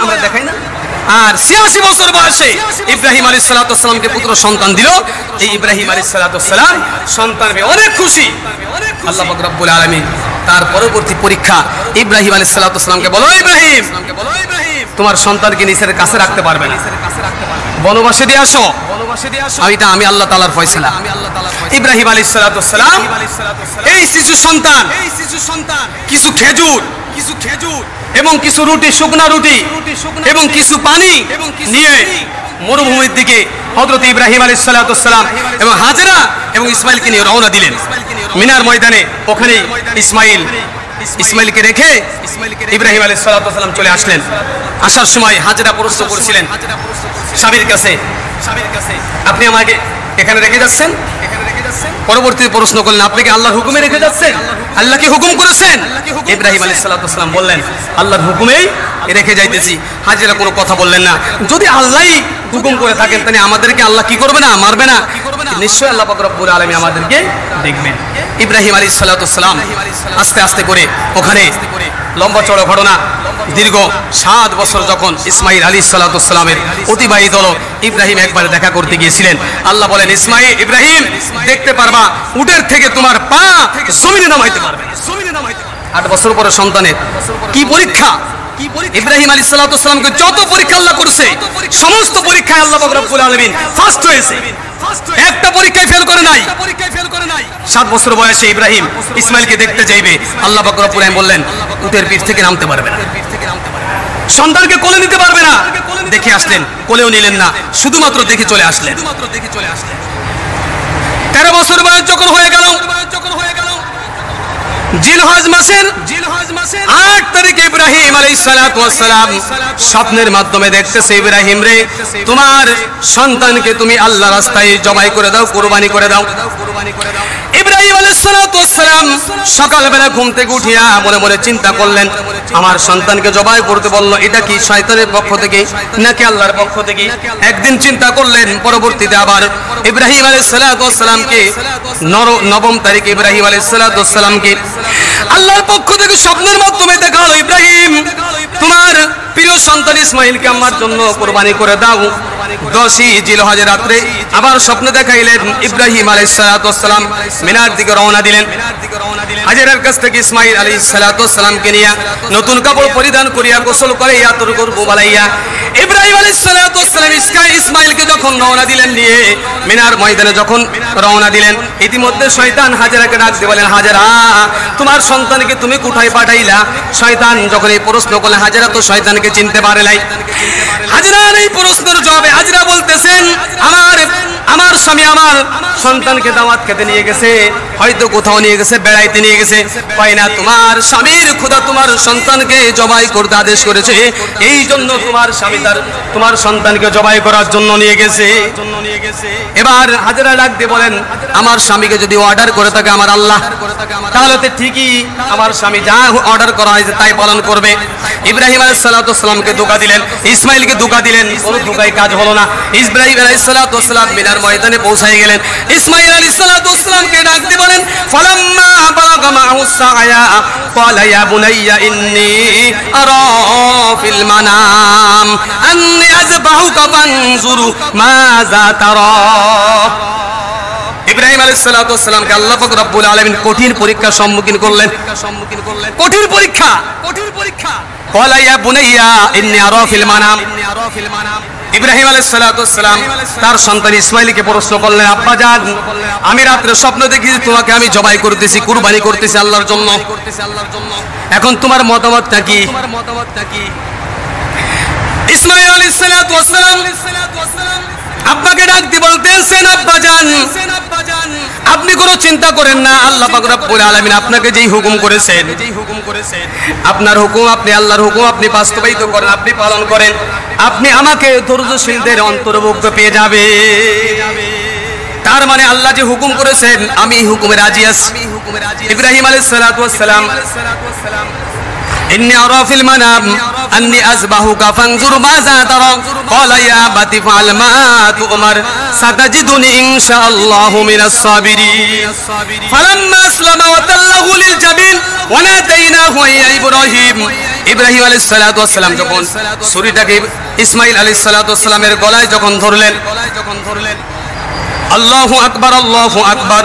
আমরা দেখাই না? আর 86 বছর বয়সে ইব্রাহিম আলাইহিস সালাতু ওয়াস সালামকে পুত্র সন্তান দিল। এই ইব্রাহিম আলাইহিস সালাতু ওয়াস সালাম সন্তান পেয়ে অনেক খুশি। আল্লাহ পাক রব্বুল আলামিন তার পরবর্তী পরীক্ষা ইব্রাহিম আলাইহিস সালাতু ওয়াস সালামকে বলো, ইব্রাহিম তোমার সন্তানকে নিজের কাছে রাখতে পারবে না, বনবাসে দিয়ে আসো। এটা আমি আল্লাহ তাআলার ফয়সালা। ইব্রাহিম আলাইহিস সালাতু ওয়াস সালাম এই শিশু সন্তান কিছু খেজুর এবং কিছু রুটি, শুকনা রুটি এবং কিছু পানি নিয়ে মরুভূমির দিকে হযরত ইব্রাহিম আলাইহিস সালাতু ওয়াস সালাম এবং হাজরা এবং ইসমাইলকে নিয়ে রওনা দিলেন মিনার ময়দানে। ওখানে ইসমাইলকে রেখে ইব্রাহিম আলাইহিস সালাতু ওয়াস সালাম চলে আসলেন। আসার সময় হাজরা প্রশ্ন করেছিলেন স্বামীর কাছে, আপনি আমাকে এখানে রেখে যাচ্ছেন? পরবর্তীতে প্রশ্ন করলেন, আপনি কি আল্লাহর হুকুমে রেখে যাচ্ছেন? আল্লাহ কি হুকুম করেছেন? ইব্রাহিম আলাইহিস সালাতু ওয়াস সালাম বললেন, আল্লাহর হুকুমেই রেখে যাইতেছি। হাজরা কোনো কথা বললেন না। যদি আল্লাহই হুকুম করে থাকেন তাহলে আমাদেরকে আল্লাহ কি করবে না? মারবে না? নিশ্চয়ই আল্লাহ পাক রব্বুল আলামিন আমাদেরকে দেখবেন। ইব্রাহিম আলাইহিস সালাতু ওয়াস সালাম আস্তে আস্তে করে ওখানে, লম্বা চড়া ঘটনা, দীর্ঘ 7 বছর যখন ইসমাইল আলাইহিস সালাতু ওয়াস সালামের অতিবাহিত হলো, ইব্রাহিম একবার দেখা করতে গিয়েছিলেন। আল্লাহ বলেন, ইব্রাহিম দেখতে পারবা উটের থেকে তোমার পা জমিনে নামাইতে পারবে। 8 বছর পরে সন্তানের কি পরীক্ষা! ইব্রাহিম আলাইহিস সালাতু ওয়াস সালামকে যত পরীক্ষা আল্লাহ করেছে, সমস্ত পরীক্ষায় আল্লাহ পাক রব্বুল আলামিন ফার্স্ট হয়েছে, একটা পরীক্ষায় ফেল করে নাই। 7 বছর বয়সে ইব্রাহিম ইসমাইলকে দেখতে যাইবে, আল্লাহ পাক রব্বুল আলামিন বললেন, উটের পিঠ থেকে নামতে পারবে না, সন্তানকে কোলে নিতে পারবে না। দেখে আসলেন, কোলেও নিলেন না, শুধুমাত্র দেখে চলে আসলেন। 13 বছর বয়স যখন হয়ে গেল, জিলহজ মাসের 8 তারিখে ইব্রাহিম আলাইহিস সালাতু ওয়াস সালাম স্বপ্নের মাধ্যমে দেখতেছে, ইব্রাহিম রে, তোমার সন্তানকে তুমি আল্লাহর রাস্তায় জবাই করে দাও, কুরবানি করে দাও। ইব্রাহিম আলাইহিস সালাতু ওয়াস সালাম সকালবেলা ঘুম থেকে উঠিয়া মনে মনে চিন্তা করলেন, আমার সন্তানকে জবাই করতে বলল, এটা কি শয়তানের পক্ষ থেকে নাকি আল্লাহর পক্ষ থেকে? একদিন চিন্তা করলেন, পরবর্তীতে আবার ইব্রাহিম আলাইহিস সালাতু ওয়াস সালামকে 9 তারিখ ইব্রাহিম আলাইহিস সালাতু ওয়াস সালামকে আল্লাহর পক্ষ থেকে স্বপ্নের মাধ্যমে দেখা হলো, ইব্রাহিম, তোমার প্রিয় সন্তান ইসমাইলকে আমার জন্য কুরবানি করে দাও। 10ই জিলহজের রাত্রে আবার স্বপ্ন দেখাইলেন, ইব্রাহিম আলাইহিস সালাতু ওয়াস সালাম মিনার দিকে রওনা দিলেন। হাজেরার কাছ থেকে ইসমাইল আলাইহিস সালাতু ওয়াস সালামকে নিয়ে নতুন কাপড় পরিধান করিয়া, গোসল করাইয়া, আতর গরু বালাইয়া ইব্রাহিম আলাইহিস সালাতু ওয়াস সালাম ইসমাইলকে যখন রওনা দিলেন নিয়ে মিনার ময়দানে যখন রওনা দিলেন, ইতিমধ্যে শয়তান হাজেরাকে ডাক দিয়ে বলেন, হাজেরা, তোমার সন্তানকে তুমি কোথায় পাঠাইলা? শয়তান যখন এই প্রশ্ন করলে, হাজেরা তো শয়তানকে চিনতে পারে নাই। হাজেরার এই প্রশ্নের জবাবে হাজেরা বলতেছেন, আমার স্বামী আমার সন্তানকে দাওয়াত খেতে নিয়ে গেছে, হয়তো কোথাও নিয়ে গেছে, বেড়াইতে নিয়ে গেছে, পাই না, তোমার স্বামীর খোদা তোমার সন্তানকে জবাই করতে আদেশ করেছে, এই জন্য তোমার স্বামী তোমার সন্তানকে জবাই করার জন্য নিয়ে গেছে। এবার হাজেরা ডাক দিয়ে বলেন, আমার স্বামীকে যদি অর্ডার করে থাকে আমার আল্লাহ, তাহলে তো ঠিকই আমার স্বামী যা অর্ডার করা হয়েছে তাই পালন করবে। ইব্রাহিম আলাইহিস সালাতু ওয়াস সালামকে ধোঁকা দিলেন, ইসমাইলকে ধোঁকা দিলেন, কোনো ধোঁকায় কাজ হলো না। ইব্রাহিম আলাইহিস সালাতু ওয়াস সালাম মিনার ময়দানে পৌঁছে গেলেন। ইসমাইল আলাইহিস সালাতু ওয়াস সালামকে ডাক দিয়ে বলেন, ফালাম্মা বালাগা মাহু সায়া ক্বালা ইয়া বুনাইয়া ইন্নী আরা ফিল মানাম আন্নী আযবাহুকা ফানজুর মাযা তারা। ইব্রাহিম আলাইহিস সালাতু ওয়াস সালামকে আল্লাহ পাক রব্বুল আলামিন কঠিন পরীক্ষার সম্মুখীন করলেন, কঠিন পরীক্ষা। ক্বালা ইয়া বুনাইয়া ইন্নী আরা ফিল মানাম। ইব্রাহিম আলাইহিস সালাতু ওয়াস সালাম তার সন্তান ইসমাইলকে প্রশ্ন করলেন, আব্বা জান, আমি রাতে স্বপ্ন দেখি তোমাকে আমি জবাই করতেছি, কুরবানি করতেছি আল্লাহর জন্য, এখন তোমার মতামতটা কি? ইসমাইল আলাইহিস সালাতু ওয়াস সালাম আব্বাকে ডাক দিয়ে বলতেছেন, আব্বা জান, আপনি কোনো চিন্তা করেন না, আল্লাহ পাক রব্বুল আলামিন আপনাকে যেই হুকুম করেছেন, আপনার হুকুম, আপনি আল্লাহর হুকুম আপনি বাস্তবায়িত করেন, আপনি পালন করেন, আপনি আমাকে ধৈর্যশীলদের অন্তর্ভুক্ত পেয়ে যাবে। তার মানে আল্লাহ যে হুকুম করেছেন আমি হুকুমে রাজি আছি। ইব্রাহিম আলাইহিস সালাতু ওয়াস সালাম إني أرى في المنام أني أذبحك فانظر ماذا ترى قال يا أبت افعل ما تؤمر ستجدني إن شاء الله من الصابرين فلما أسلم وتله للجبين وناديناه يا إبراهيم ইব্রাহিম আলাইহিস সালাতু ওয়াস সালাম যখন ছুরিটাকে ইসমাইল আলাইহিস সালাতু ওয়াস সালামের গলায় যখন ধরলেন, আল্লাহু আকবার, আল্লাহু আকবার,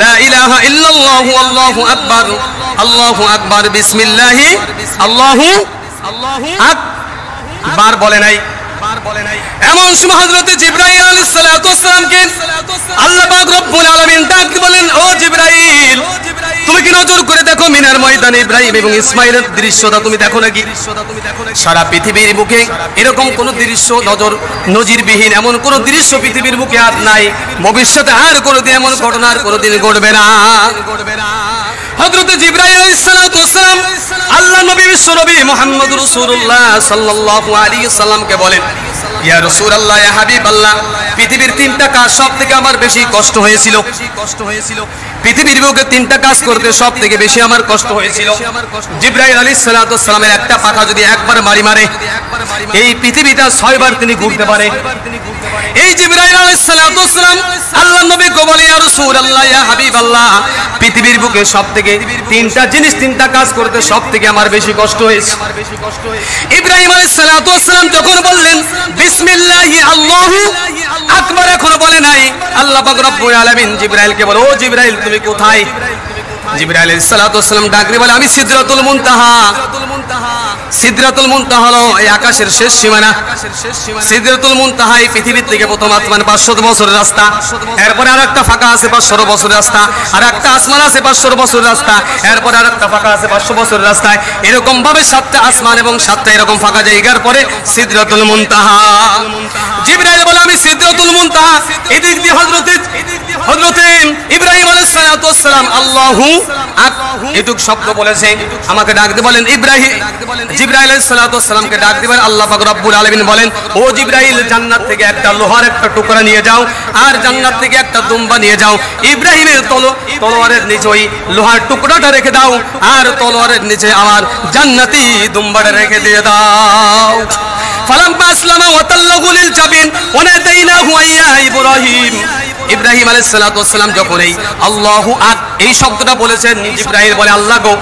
লা ইলাহা ইল্লাল্লাহু, আল্লাহু আকবার, আল্লাহু আকবার, বিসমিল্লাহি, আল্লাহু আকবার বলে নাই। এমন সময় হযরত জিবরাইল আলাইহিস সালাতু ওয়াস সালামকে আল্লাহ পাক রব্বুল আলামিন ডাক বলেন, ও জিবরাইল, তুমি কি নজর করে দেখো মিনার ময়দানে ইব্রাহিম এবং ইসমাইলের দৃশ্যটা তুমি দেখো নাকি? সারা পৃথিবীর বুকে এরকম কোন দৃশ্য নজিরবিহীন এমন কোন দৃশ্য পৃথিবীর বুকে আর নাই, ভবিষ্যতে আর কোনোদিন এমন ঘটনা আর কোনোদিন ঘটবে না। হযরত জিবরাইল আলাইহিস সালাতু ওয়াস সালাম আল্লাহ নবী বিশ্ব নবী মুহাম্মদ রাসূলুল্লাহ সাল্লাল্লাহু আলাইহি সাল্লামকে বলেন, ইয়া রাসূলুল্লাহ, ইয়া হাবিবাল্লাহ, পৃথিবীর তিনটা কাজ সবথেকে আমার বেশি কষ্ট হয়েছিল। পৃথিবীর বুকে তিনটা কাজ করতে সবথেকে বেশি আমার কষ্ট হয়েছিল। জিবরাইল আলাইহিস সালাতু ওয়াস সালামের একটা পাখা যদি একবার বাড়ি মারে, এই পৃথিবীটা 6 বার তিনি ঘুরতে পারে। এই জিবরাইল আলাইহিস সালাতু ওয়াস সালাম আল্লাহ নবীকে বলে, ইয়া রাসূলুল্লাহ, ইয়া হাবিবাল্লাহ, পৃথিবীর বুকে সবথেকে তিনটা কাজ করতে সবথেকে আমার বেশি কষ্ট হয়েছে। ইব্রাহিম আলাইহিস সালাতু ওয়াস সালাম যখন বললেন বিসমিল্লাহি আল্লাহু আকবার, এখনো বলে নাই, আল্লাহ পাক রব্বুল আলামিন জিবরাইলকে বলে, ও জিবরাইল তুমি কোথায়? জিবরাইল আলাইহিস সালাতু ওয়াস সালাম ডাক দিয়ে বলে, আমি সিদরাতুল মুনতাহা। সিদরাতুল মুনতাহা হলো এই আকাশের শেষ সীমানা। সিদরাতুল মুনতাহা এই পৃথিবীর থেকে প্রথম আসমান 500 বছরের রাস্তা, এরপরে আরেকটা ফাঁকা আছে 500 বছরের রাস্তা, আর একটা আসমান আছে 500 বছরের রাস্তা, এরপরে আরেকটা ফাঁকা আছে 500 বছরের রাস্তায়। এরকম ভাবে 7টা আসমান এবং 7টা এরকম ফাঁকা জায়গার পরে সিদরাতুল মুনতাহা। জিবরাইল বলে, আমি সিদরাতুল মুনতাহা। এদিক দিয়ে হযরতে ইব্রাহিম আলাইহিস সালাতু ওয়াস সালাম আল্লাহু এটুক শব্দ বলেছে, আমাকে ডাক দিয়ে বলেন ইব্রাহিম। জিবরাইল আলাইহিস সালাতু ওয়াস সালামকে ডাক দিবেন, আল্লাহ পাক রব্বুল আলামিন বলেন, ও জিবরাইল, জান্নাত থেকে একটা লোহার একটা টুকরা নিয়ে যাও, আর জান্নাত থেকে একটা দুম্বা নিয়ে যাও। ইব্রাহিমের তলোয়ারের নিচে ওই লোহার টুকরাটা রেখে দাও, আর তলোয়ারের নিচে আমার জান্নাতি দুম্বাটা রেখে দিয়ে দাও। ফালাম্মা আসলামা ওয়া তাল্লাহু লিল জাবিন ওয়া নাদাইনাহু ইয়া ইব্রাহিম। ইব্রাহিম আলাইহিস সালাতু ওয়াস সালাম যখন এই আল্লাহু এই শব্দটা বলেছেন, জিবরাইল বলে, আল্লাহ গো,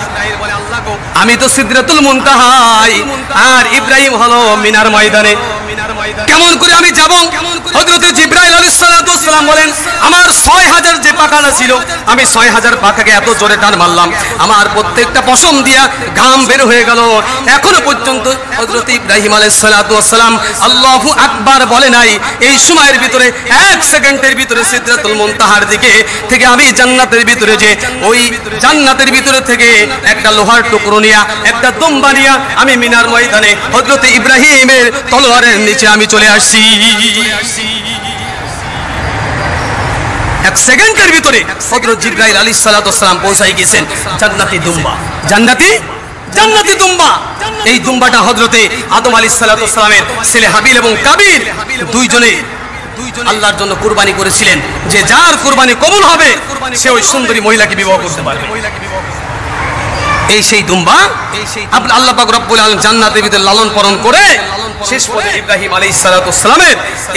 আমি তো সিদরাতুল মুনতাহায়, আর ইব্রাহিম হলো মিনার ময়দানে, কেমন করে আমি যাব? হযরত জিবরাইল আলাইহিস সালাতু ওয়াস সালাম বলেন, আমার 6000 যে পাখাটা ছিল, আমি 6000 পাখাকে এত জোরে টান মারলাম, আমার প্রত্যেকটা পশম দিয়া ঘাম বের হয়ে গেল। এখনো পর্যন্ত হযরত ইব্রাহিম আলাইহিস সালাতু ওয়াস সালাম আল্লাহু আকবার বলে নাই। এই সময়ের ভিতরে 1 সেকেন্ডের ভিতরে সিদরাতুল মুনতাহার দিকে থেকে আমি জান্নাতের ভিতরে যে ওই জান্নাতের ভিতরে থেকে একটা লোহার টুকরো নিয়া, একটা দুম্বা নিয়া আমি মিনার ময়দানে হযরত ইব্রাহিমের তলোয়ারের নিচে আমি চলে আসছি। 1 সেকেন্ডের ভিতরে হযরত জিবরাইল আলাইহিস সালাতু ওয়াস সালাম পৌঁছাই গেছেন জান্নাতি দুম্বা। জান্নাতি দুম্বা, এই দুম্বাটা হযরতে আদম আলাইহিস সালাতু ওয়াস সালামের ছেলে হাবিল এবং কাবিল দুইজনে আল্লাহর জন্য কুরবানি করেছিলেন, যে যার কুরবানি কবুল হবে সে ওই সুন্দরী মহিলাকে বিবাহ করতে পারবে। এই সেই দুম্বা আল্লাহ পাক রব্বুল আলামিন জান্নাতের ভিতরে লালন পালন করে শেষ পর্যন্ত ইব্রাহিম আলাইহিস সালাতু ওয়াস সালামের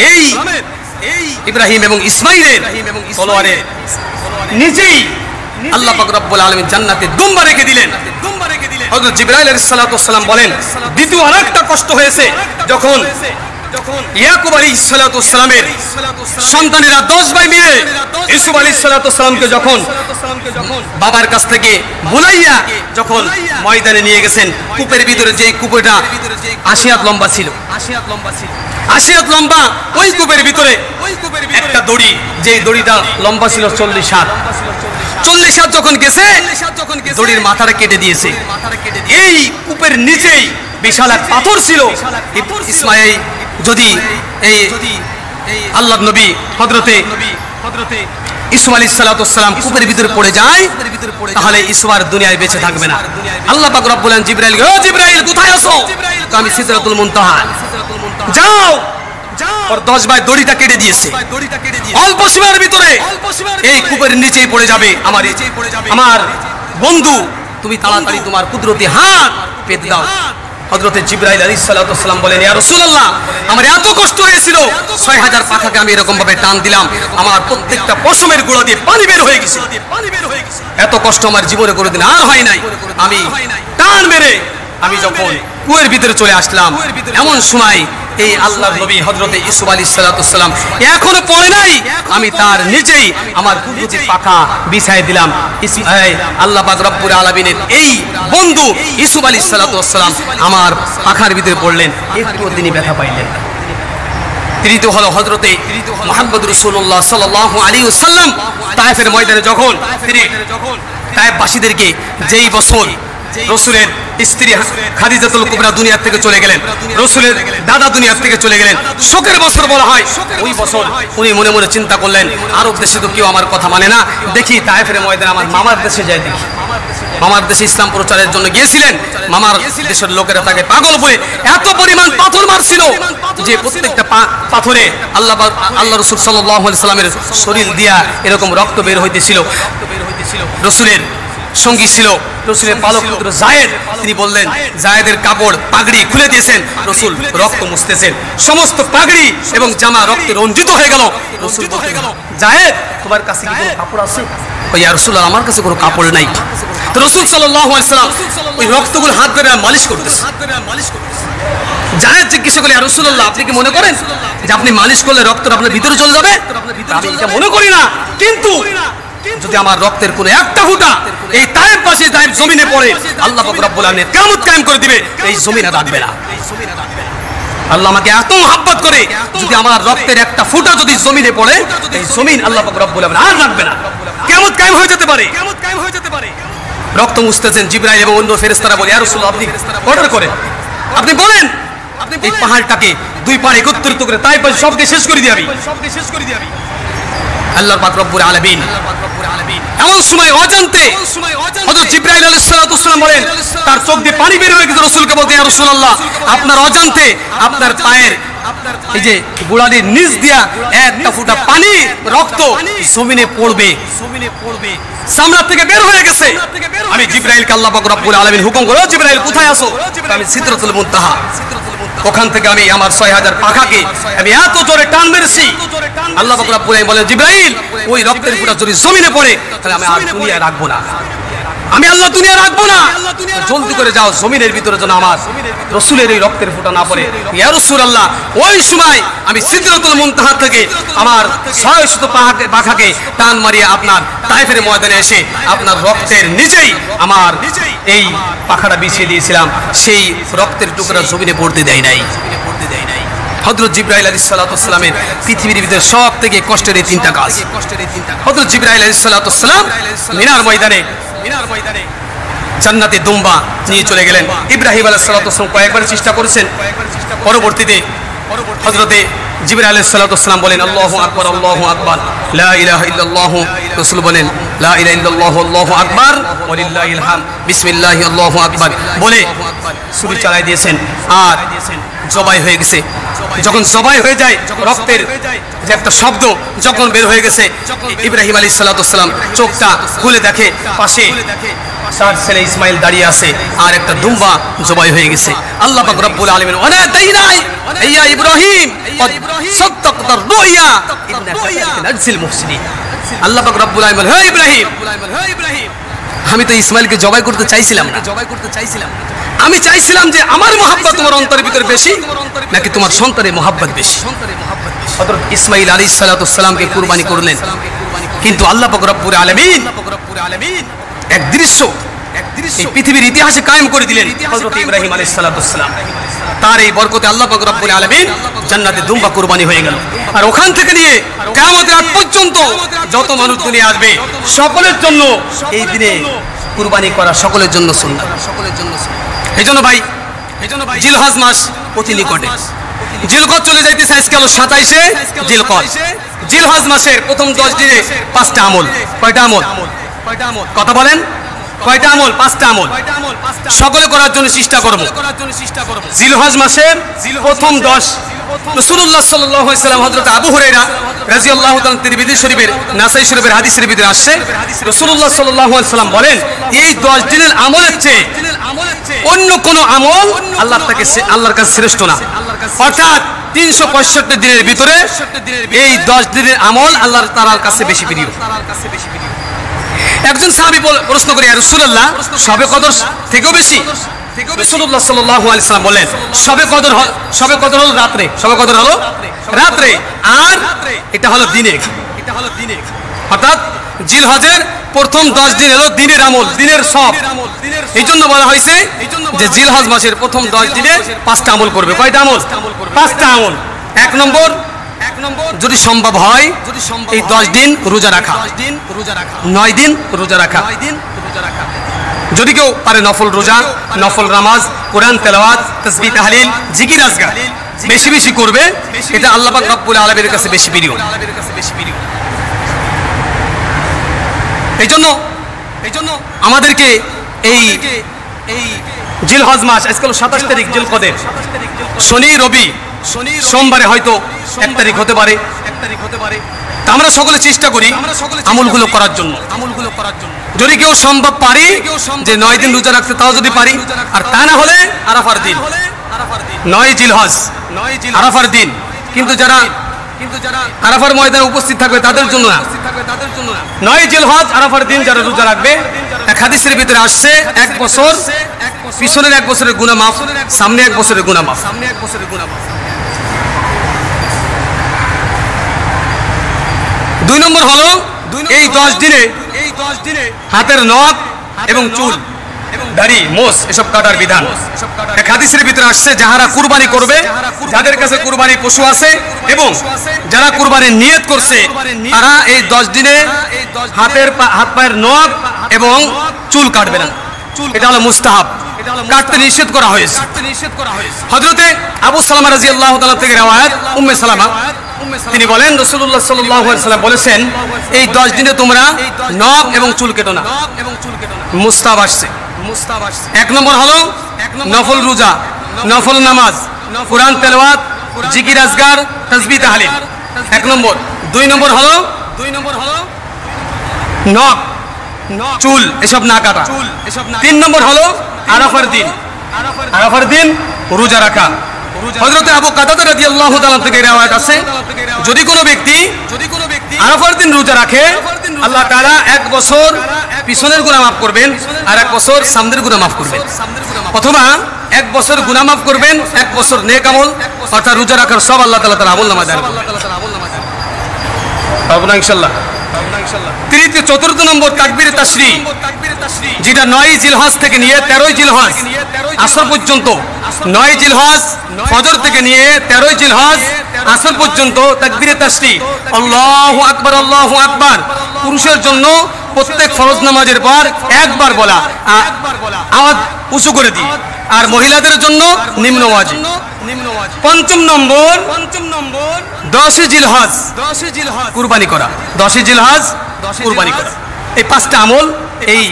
এই ইব্রাহিম এবং ইসমাইলের তলোয়ারের নিচেই আল্লাহ পাক রব্বুল আলামিন জান্নাতে দুম্বা রেখে দিলেন। হযরত জিবরাইল আলাইহিস সালাতু ওয়াস সালাম বলেন, দ্বিতীয় আরেকটা কষ্ট হয়েছে যখন ইয়াকুব আলাইহিস সালাতু ওয়াস সালামের সন্তানেরা 10 ভাই মিলে ইউসুফ আলাইহিস সালাতু ওয়াস সালামকে যখন বাবার কাছ থেকে বুলাইয়া যখন ময়দানে নিয়ে গেছেন, কূপের ভিতরে যে কূপটা 80 হাত লম্বা ছিল, 80 হাত লম্বা, ওই কূপের ভিতরে একটা দড়ি, যে দড়িটা লম্বা ছিল 40 হাত, 40 হাত যখন গেছে দড়ির মাথাটা কেটে দিয়েছে। এই কূপের নিচেই বিশাল এক পাথর ছিল। ইসমাইল যদি এই আল্লাহর নবী হযরতে ইসুফ আলাইহিস সালাতু ওয়াস সালাম কূপের ভিতরে পড়ে যায়, তাহলে ইসুফ আর দুনিয়ায় বেঁচে থাকবে না। আল্লাহ পাক রব্বুল আলামিন জিবরাইল, ও জিবরাইল কোথায় আছো? আমি সিদরাতুল মুনতাহা, যাও। আর 10 ভাই দড়িটা কেটে দিয়েছে, অল্প সময়ের ভিতরে এই কূপের নিচেই পড়ে যাবে আমার বন্ধু, তুমি তাড়াতাড়ি তোমার কুদরতি হাত পেতে দাও। হযরত জিবরাইল আলাইহিস সালাতু ওয়াস সালাম বলেন, ইয়া রাসূলুল্লাহ, আমার এত কষ্ট হয়েছিল, 6000 পাখাকে আমি এরকম ভাবে টান দিলাম, আমার প্রত্যেকটা পশমের গোড়া দিয়ে পানি বের হয়ে গেছে। এত কষ্ট আমার জীবনে কোনোদিন আর হয় নাই। আমি টান মেরে আমি যখন কুয়ের ভিতরে চলে আসলাম, এমন সময় এই আল্লাহর নবী হযরতে ইউসুফ আলাইহিস সালাতু ওয়াস সালাম এখনো পড়ে নাই, আমি তার নিচেই আমার কুদরতি পাখা বিছায় দিলাম। আল্লাহ পাক রব্বুল আলামিনের এই বন্ধু ইউসুফ আলাইহিস সালাতু ওয়াস সালাম আমার পাখার ভিতরে পড়লেন, একটু তিনি ব্যথা পাইলেন। তৃতীয় হলো হযরতে মুহাম্মদ রাসূলুল্লাহ সাল্লাল্লাহু আলাইহি ওয়াসাল্লাম তায়েফের ময়দানে যখন তিনি তায়েফবাসীদেরকে যেই বছর রসুলের স্ত্রী খাদিজাতুল কুবরা দুনিয়া থেকে চলে গেলেন, রসুলের দাদা দুনিয়া থেকে চলে গেলেন, শোকের বছর বলা হয়। ওই বছর উনি মনে মনে চিন্তা করলেন, আরব দেশে তো কেউ আমার কথা মানে না, দেখি তায়েফের ময়দানে আমার মামার দেশে যাই দেখি। মামার দেশে ইসলাম প্রচারের জন্য গিয়েছিলেন। মামার দেশের লোকেরা তাকে পাগল বলে এত পরিমাণ পাথর মারছিল যে প্রত্যেকটা পাথরে আল্লাহ রসুল সাল্লাল্লাহু আলাইহি সাল্লামের শরীর দিয়া এরকম রক্ত বের হইতেছিল। রসুলের সঙ্গী ছিল রসুলের পালক পুত্র জায়েদ, তিনি বললেন জায়েদের কাপড় পাগড়ি খুলে দিয়েছেন, রসুল রক্ত মুছতেছেন, সমস্ত পাগড়ি এবং জামা রক্তে রঞ্জিত হয়ে গেল। রসুল বলতে গেল, জায়েদ তোমার কাছে কি কোনো কাপড় আছে? ইয়া রাসূলুল্লাহ, আমার কাছে কোনো কাপড় নাই। তো রসুল সাল্লাল্লাহু আলাইহি সাল্লাম ওই রক্তগুলো হাত ধরে মালিশ করতেছে। জায়েদ জিজ্ঞাসা করলে, ইয়া রাসূলুল্লাহ, আপনি কি মনে করেন যে আপনি মালিশ করলে রক্ত আপনার ভিতরে চলে যাবে? আমি এটা মনে করি না, কিন্তু যদি আমার রক্তের কোনো একটা ফোঁটা এই তায়েফবাসী তায়েফ জমিনে পড়ে, আল্লাহ পাক রব্বুল আলামিন কিয়ামত কায়েম করে দিবে, এই জমিনে রাখবে না। আল্লাহ আমাকে এত মহব্বত করে, যদি আমার রক্তের একটা ফোঁটা যদি জমিনে পড়ে, এই জমিন আল্লাহ পাক রব্বুল আলামিন আর রাখবে না, কিয়ামত কায়েম হয়ে যেতে পারে। রক্ত মুছতেছেন জিবরাইল এবং অন্য ফেরেশতারা বলে, ইয়া রাসূলুল্লাহ, আপনি অর্ডার করেন, আপনি বলেন এই পাহাড়টাকে দুই পাহাড় একত্রিত করে তায়েফবাসী সবকে শেষ করে দিবি। আল্লাহ পাক রব্বুল আলামিন এমন সময় অজান্তে হযরত জিবরাইল আলাইহিস সালাতু ওয়াস সালাম বলেন, তার চোখ দিয়ে পানি বের হয়ে গেছে, রাসূলকে বলতে, ইয়া রাসূলুল্লাহ, আপনার অজান্তে আপনার পায়ের এই যে গোড়ালির নিচ দিয়া একটা ফোঁটা পানি রক্ত জমিনে পড়বে, চামড়া থেকে বের হয়ে গেছে। আমি জিবরাইলকে আল্লাহ পাক রব্বুল আলামিন হুকুম করো, জিবরাইল কোথায় আছো? আমি সিদরাতুল মুনতাহা, ওখান থেকে আমি আমার 6000 পাখাকে আমি এত জোরে টান মেরেছি। আল্লাহ পাক রব্বুল আলামিন বলেন, জিবরাইল, ওই রক্তের ফোঁটা যদি জমিনে পড়ে তাহলে আমি আর দুনিয়া রাখবো না, আমি আল্লাহ দুনিয়া রাখবো না, জলদি করে যাও, জমিনের ভিতরে যেন আমার রসুলের এই রক্তের ফোঁটা না পড়ে। ইয়া রাসূলুল্লাহ, ওই সময় আমি সিদরাতুল মুনতাহা থেকে আমার 600 পাখাকে টান মারিয়ে আপনার তায়েফের ময়দানে এসে আপনার রক্তের নিচেই আমার এই পাখাটা বিছিয়ে দিয়েছিলাম, সেই রক্তের টুকরা জমিনে পড়তে দেয় নাই। হযরত জিবরাইল আলাইহিস সালাতু ওয়াস সালামের পৃথিবীর ভিতরে সব থেকে কষ্টের এই তিনটা কাজ। হযরত জিবরাইল আলাইহিস সালাতু ওয়াস সালাম মিনার ময়দানে জান্নাতে দুম্বা নিয়ে চলে গেলেন। ইব্রাহিম আলাইহিস সালাতু ওয়াস সালাম কয়েকবার চেষ্টা করেছেন, পরবর্তীতে হযরতে জিবরাইল আলাইহিস সালাতু ওয়াস সালাম বলেন, আল্লাহু আকবার, আল্লাহু আকবার, লা ইলাহা ইল্লাল্লাহ। রাসূল বলেন, লা ইলাহা ইল্লাল্লাহ, আল্লাহু আকবার, ওয়ালিল্লাহিল হামদ, বিসমিল্লাহি আল্লাহু আকবার বলে ছুরি চালাই দিয়েছেন আর জবাই হয়ে গেছে। যখন জবাই হয়ে যায়, রক্তের যে একটা শব্দ যখন বের হয়ে গেছে, ইব্রাহিম আলাইহিস সালাতু ওয়াস সালাম চোখটা খুলে দেখে পাশে তার ছেলে ইসমাইল দাঁড়িয়ে আছে আর একটা দুম্বা জবাই হয়ে গেছে। আল্লাহ পাক রব্বুল আলামিন ওয়ানা দাইনাই ইয়া ইব্রাহিম কদ সাদাক্তার রুয়া ইন্নাকা নাজিল মুহসিনিন। আল্লাহ পাক রব্বুল আলামিন বলে, হে ইব্রাহিম, আমি তো ইসমাইলকে জবাই করতে চাইছিলাম না, আমি চাইছিলাম যে আমার মহব্বত তোমার অন্তরের ভিতরে বেশি নাকি তোমার সন্তানের মহব্বত বেশি। হযরত ইসমাইল আলাইহিস সালাতু ওয়াস সালামকে কুরবানি করলেন, কিন্তু আল্লাহ পাক রব্বুল আলামিন এক দৃশ্য এই পৃথিবীর ইতিহাসে কায়েম করে দিলেন। হযরত ইব্রাহিম আলাইহিস সালাতু ওয়াস সালাম, তার এই বরকতে আল্লাহ পাক রব্বুল আলামিন জান্নাতে দুম্বা কুরবানি হয়ে গেল। আর ওখান থেকে নিয়ে কিয়ামতের আগ পর্যন্ত যত মানুষ দুনিয়া আসবে সকলের জন্য এই দিনে কুরবানি করা সকলের জন্য সুন্নাত। এইজন্য ভাই, জিলহজ মাস অতি নিকটে, জিলকদ চলে যাইতেছে আজকে হলো 27শে জিলকদ। জিলহজ মাসের প্রথম 10 দিনে 5টা আমল। কয়টা আমল? কথা বলেন, কয়টা আমল? 5টা আমল। সকলে করার জন্য চেষ্টা করব। জিলহজ মাসের প্রথম 10 রাসূলুল্লাহ সাল্লাল্লাহু আলাইহি ওয়াসাল্লাম হযরত আবু হুরায়রা রাদিয়াল্লাহু তাআলা তিরমিজি শরীফের, নাসাই শরীফের হাদিসের ভিতরে আসছে, রাসূলুল্লাহ সাল্লাল্লাহু আলাইহি ওয়াসাল্লাম বলেন, এই 10 দিনের আমলের চেয়ে অন্য কোন আমল আল্লাহর কাছে শ্রেষ্ঠ না। অর্থাৎ 365 দিনের ভিতরে এই 10 দিনের আমল আল্লাহর তাআলার কাছে বেশি প্রিয়। একজন সাহাবী প্রশ্ন করে, ইয়া রাসূলুল্লাহ, শবে কদর থেকেও বেশি? রাসূলুল্লাহ সাল্লাল্লাহু আলাইহি ওয়াসাল্লাম বলেন, শবে কদর হলো রাতে, শবে কদর হলো রাতে, আর এটা হলো দিনে। অর্থাৎ জিলহজের প্রথম 10 দিন হলো দিনের আমল, দিনের সব। এই জন্য বলা হয়েছে যে জিলহজ মাসের প্রথম 10 দিনে 5টা আমল করবে। কয়টা আমল? 5টা আমল। 1 নম্বর যদি সম্ভব হয় এই 10 দিন রোজা রাখা, 9 দিন রোজা রাখা। যদি কেউ পারে নফল রোজা, নফল নামাজ, কোরআন তেলাওয়াত, তাসবিহ তাহলিল, জিকির আজকার বেশি বেশি করবে, এটা আল্লাহ পাক রব্বুল আলামিনের কাছে বেশি প্রিয়। এই জন্য আমাদেরকে এই জিলহজ মাস, আজকাল 27 তারিখ জিলকদের, শনি রবি সোমবারে হয়তো 1 তারিখ হতে পারে। তা আমরা সকলে চেষ্টা করি আমলগুলো করার জন্য। যদি কেউ সম্ভব পারি যে 9 দিন রোজা রাখতে, তাও যদি পারি, আর তা না হলে আরাফার দিন, 9 জিলহজ আরাফার দিন। কিন্তু যারা আরাফার ময়দানে উপস্থিত থাকবে তাদের জন্য না, 9 জিলহজ আরাফার দিন যারা রোজা রাখবে, এক হাদিসের ভিতরে আসছে 1 বছর পিছনের 1 বছরের গুনাহ মাফ, সামনে 1 বছরের গুনাহ মাফ। 2 নম্বর হলো এই 10 দিনে হাতের নখ এবং চুল, দাড়ি, মোষ এসব কাটার বিধান। এক হাদিসের ভিতরে আসছে যারা কুরবানি করবে, যাদের কাছে কুরবানি পশু আছে এবং যারা কুরবানির নিয়ত করছে, তারা এই 10 দিনে হাত পায়ের নখ এবং চুল কাটবে না। এটা হলো মুস্তাহাব, কাটতে নিষেধ করা হয়েছে। হযরতে আবু সালামা রাদিয়াল্লাহু তাআলা থেকে রওয়ায়াত, উম্মে সালামা তিনি বলেন রাসূলুল্লাহ সাল্লাল্লাহু আলাইহি ওয়াসাল্লাম বলেছেন, এই 10 দিনে তোমরা নখ এবং চুল কেটো না। মুস্তাহাব আসছে। 1 নম্বর হলো নফল রোজা, নফল নামাজ, কোরআন তেলাওয়াত, জিকির আজকার, তাসবিহ তাহলিল 1 নম্বর। 2 নম্বর হলো নখ চুল এসব না কাটা। 3 নম্বর হলো আরাফার দিন রোজা রাখা। হযরত আবু কাতাদা রাদিয়াল্লাহু তাআলা থেকে রওয়ায়াত আছে, যদি কোনো ব্যক্তি আরাফার দিন রোজা রাখে, আল্লাহ তাআলা 1 বছর পিছনের গুনাহ মাফ করবেন আর 1 বছর সামনের গুনাহ মাফ করবেন। অথবা 1 বছর গুনাহ মাফ করবেন, 1 বছর নেক আমল অর্থাৎ রোজা রাখার সব আল্লাহ তাআলা তার আমলনামায় দান করবেন। পাবো না ইনশাআল্লাহ। তৃতীয় 4 নম্বর তাকবীরে তাশরীহ, যেটা 9 জিলহজ থেকে নিয়ে 13 জিলহজ আসর পর্যন্ত, 9 জিলহজ ফজর থেকে নিয়ে 13 জিলহজ আসর পর্যন্ত তাকবীরে তাশরীহ আল্লাহু আকবার আল্লাহু আকবার পুরুষের জন্য প্রত্যেক ফরজ নামাজের পর একবার বলা, আওয়াজ উঁচু করে দিয়ে, আর মহিলাদের জন্য নিম্ন ওয়াজিব। 5 নম্বর 10 জিলহজ কুরবানি করা, 10 জিলহজ কুরবানি করা। এই 5টা আমল এই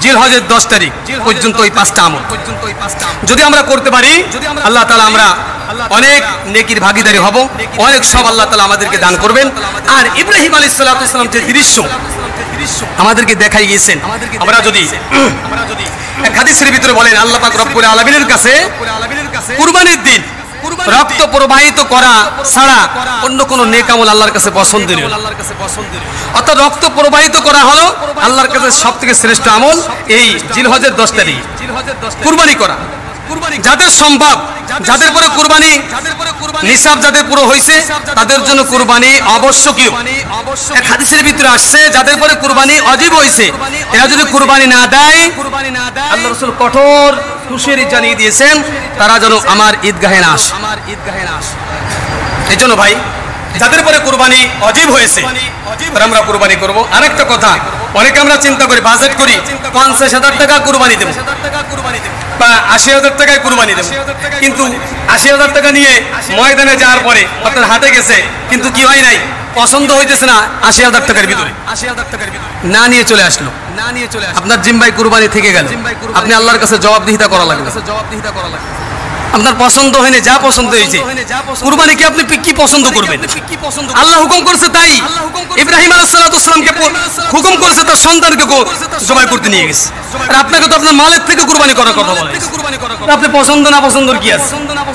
জিলহজের 10 তারিখ পর্যন্ত, এই 5টা আমল যদি আমরা করতে পারি, আল্লাহ তাআলা আমরা অনেক নেকির ভাগীদারি হব, অনেক সব আল্লাহ তাআলা আমাদেরকে দান করবেন। আর ইব্রাহিম আলাইহিস সালাম যে দৃশ্য আমাদেরকে দেখাই গিয়েছেন, আমরা যদি এক হাদিসের ভিতরে বলেন, আল্লাহ পাক রব্বুল আলামিনের কাছে কুরবানির দিন রক্ত প্রবাহিত করা ছাড়া অন্য কোন নেক আমল আল্লাহর কাছে পছন্দনীয়। অর্থাৎ রক্ত প্রবাহিত করা হলো আল্লাহর কাছে সবথেকে শ্রেষ্ঠ আমল। এই জিলহজের 10 তারিখ কুরবানি করা, যাদের সম্ভব, যাদের পরে কুরবানি নিসাব যাদের পুরো হয়েছে, তাদের জন্য কুরবানি আবশ্যকীয়। এক হাদিসের ভিতরে আসছে, যাদের পরে কুরবানি ওয়াজিব হয়েছে, এরা যদি কুরবানি না দেয়, আল্লাহ রাসূল কঠোর হুঁশিয়ারি জানিয়ে দিয়েছেন, তারা যেন আমার ঈদগাহে না আসে। এই জন্য ভাই, যাদের পরে কুরবানি ওয়াজিব হয়েছে আমরা কুরবানি করব। আরেকটা কথা, অনেকে আমরা চিন্তা করি, বাজেট করি 50,000 টাকা কুরবানি দেব বা 80,000 টাকায় কুরবানি দেব, কিন্তু 80,000 টাকা নিয়ে ময়দানে যাওয়ার পরে আপনার হাতে গেছে, কিন্তু কি হয় নাই, পছন্দ হইতেছে না 80,000 টাকার ভিতরে, না নিয়ে চলে আসলো, আপনার জিম্বাই কুরবানি থেকে গেল, আপনি আল্লাহর কাছে জবাবদিহিতা করা লাগবে। আপনার পছন্দ হয়নি, যা পছন্দ হয়েছে, কুরবানি কি আপনি কি পছন্দ করবেন? আল্লাহ হুকুম করছে, তাই ইব্রাহিম আলাইহিস সালামকে হুকুম করেছে তার সন্তানকে জবাই করতে নিয়ে গেছে, আর আপনাকে তো আপনার মালের থেকে কুরবানি করার কথা বলে। আপনি পছন্দ না পছন্দর কি আছে?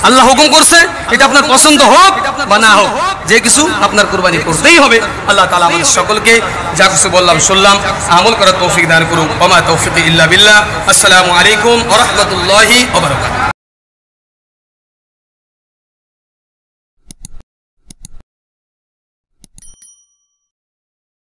আল্লাহ হুকুম করছে, এটা আপনার পছন্দ হোক বা না হোক, যে কিছু আপনার কুরবানি করতেই হবে। আল্লাহ তাআলা আমাদের সকলকে যা কিছু বললাম শুনলাম আমল করার তৌফিক দান করুন। ওয়া মা তৌফিক ইল্লা বিল্লাহ। আসসালামু আলাইকুম ওয়া রাহমাতুল্লাহি ওয়া বারাকাতুহু।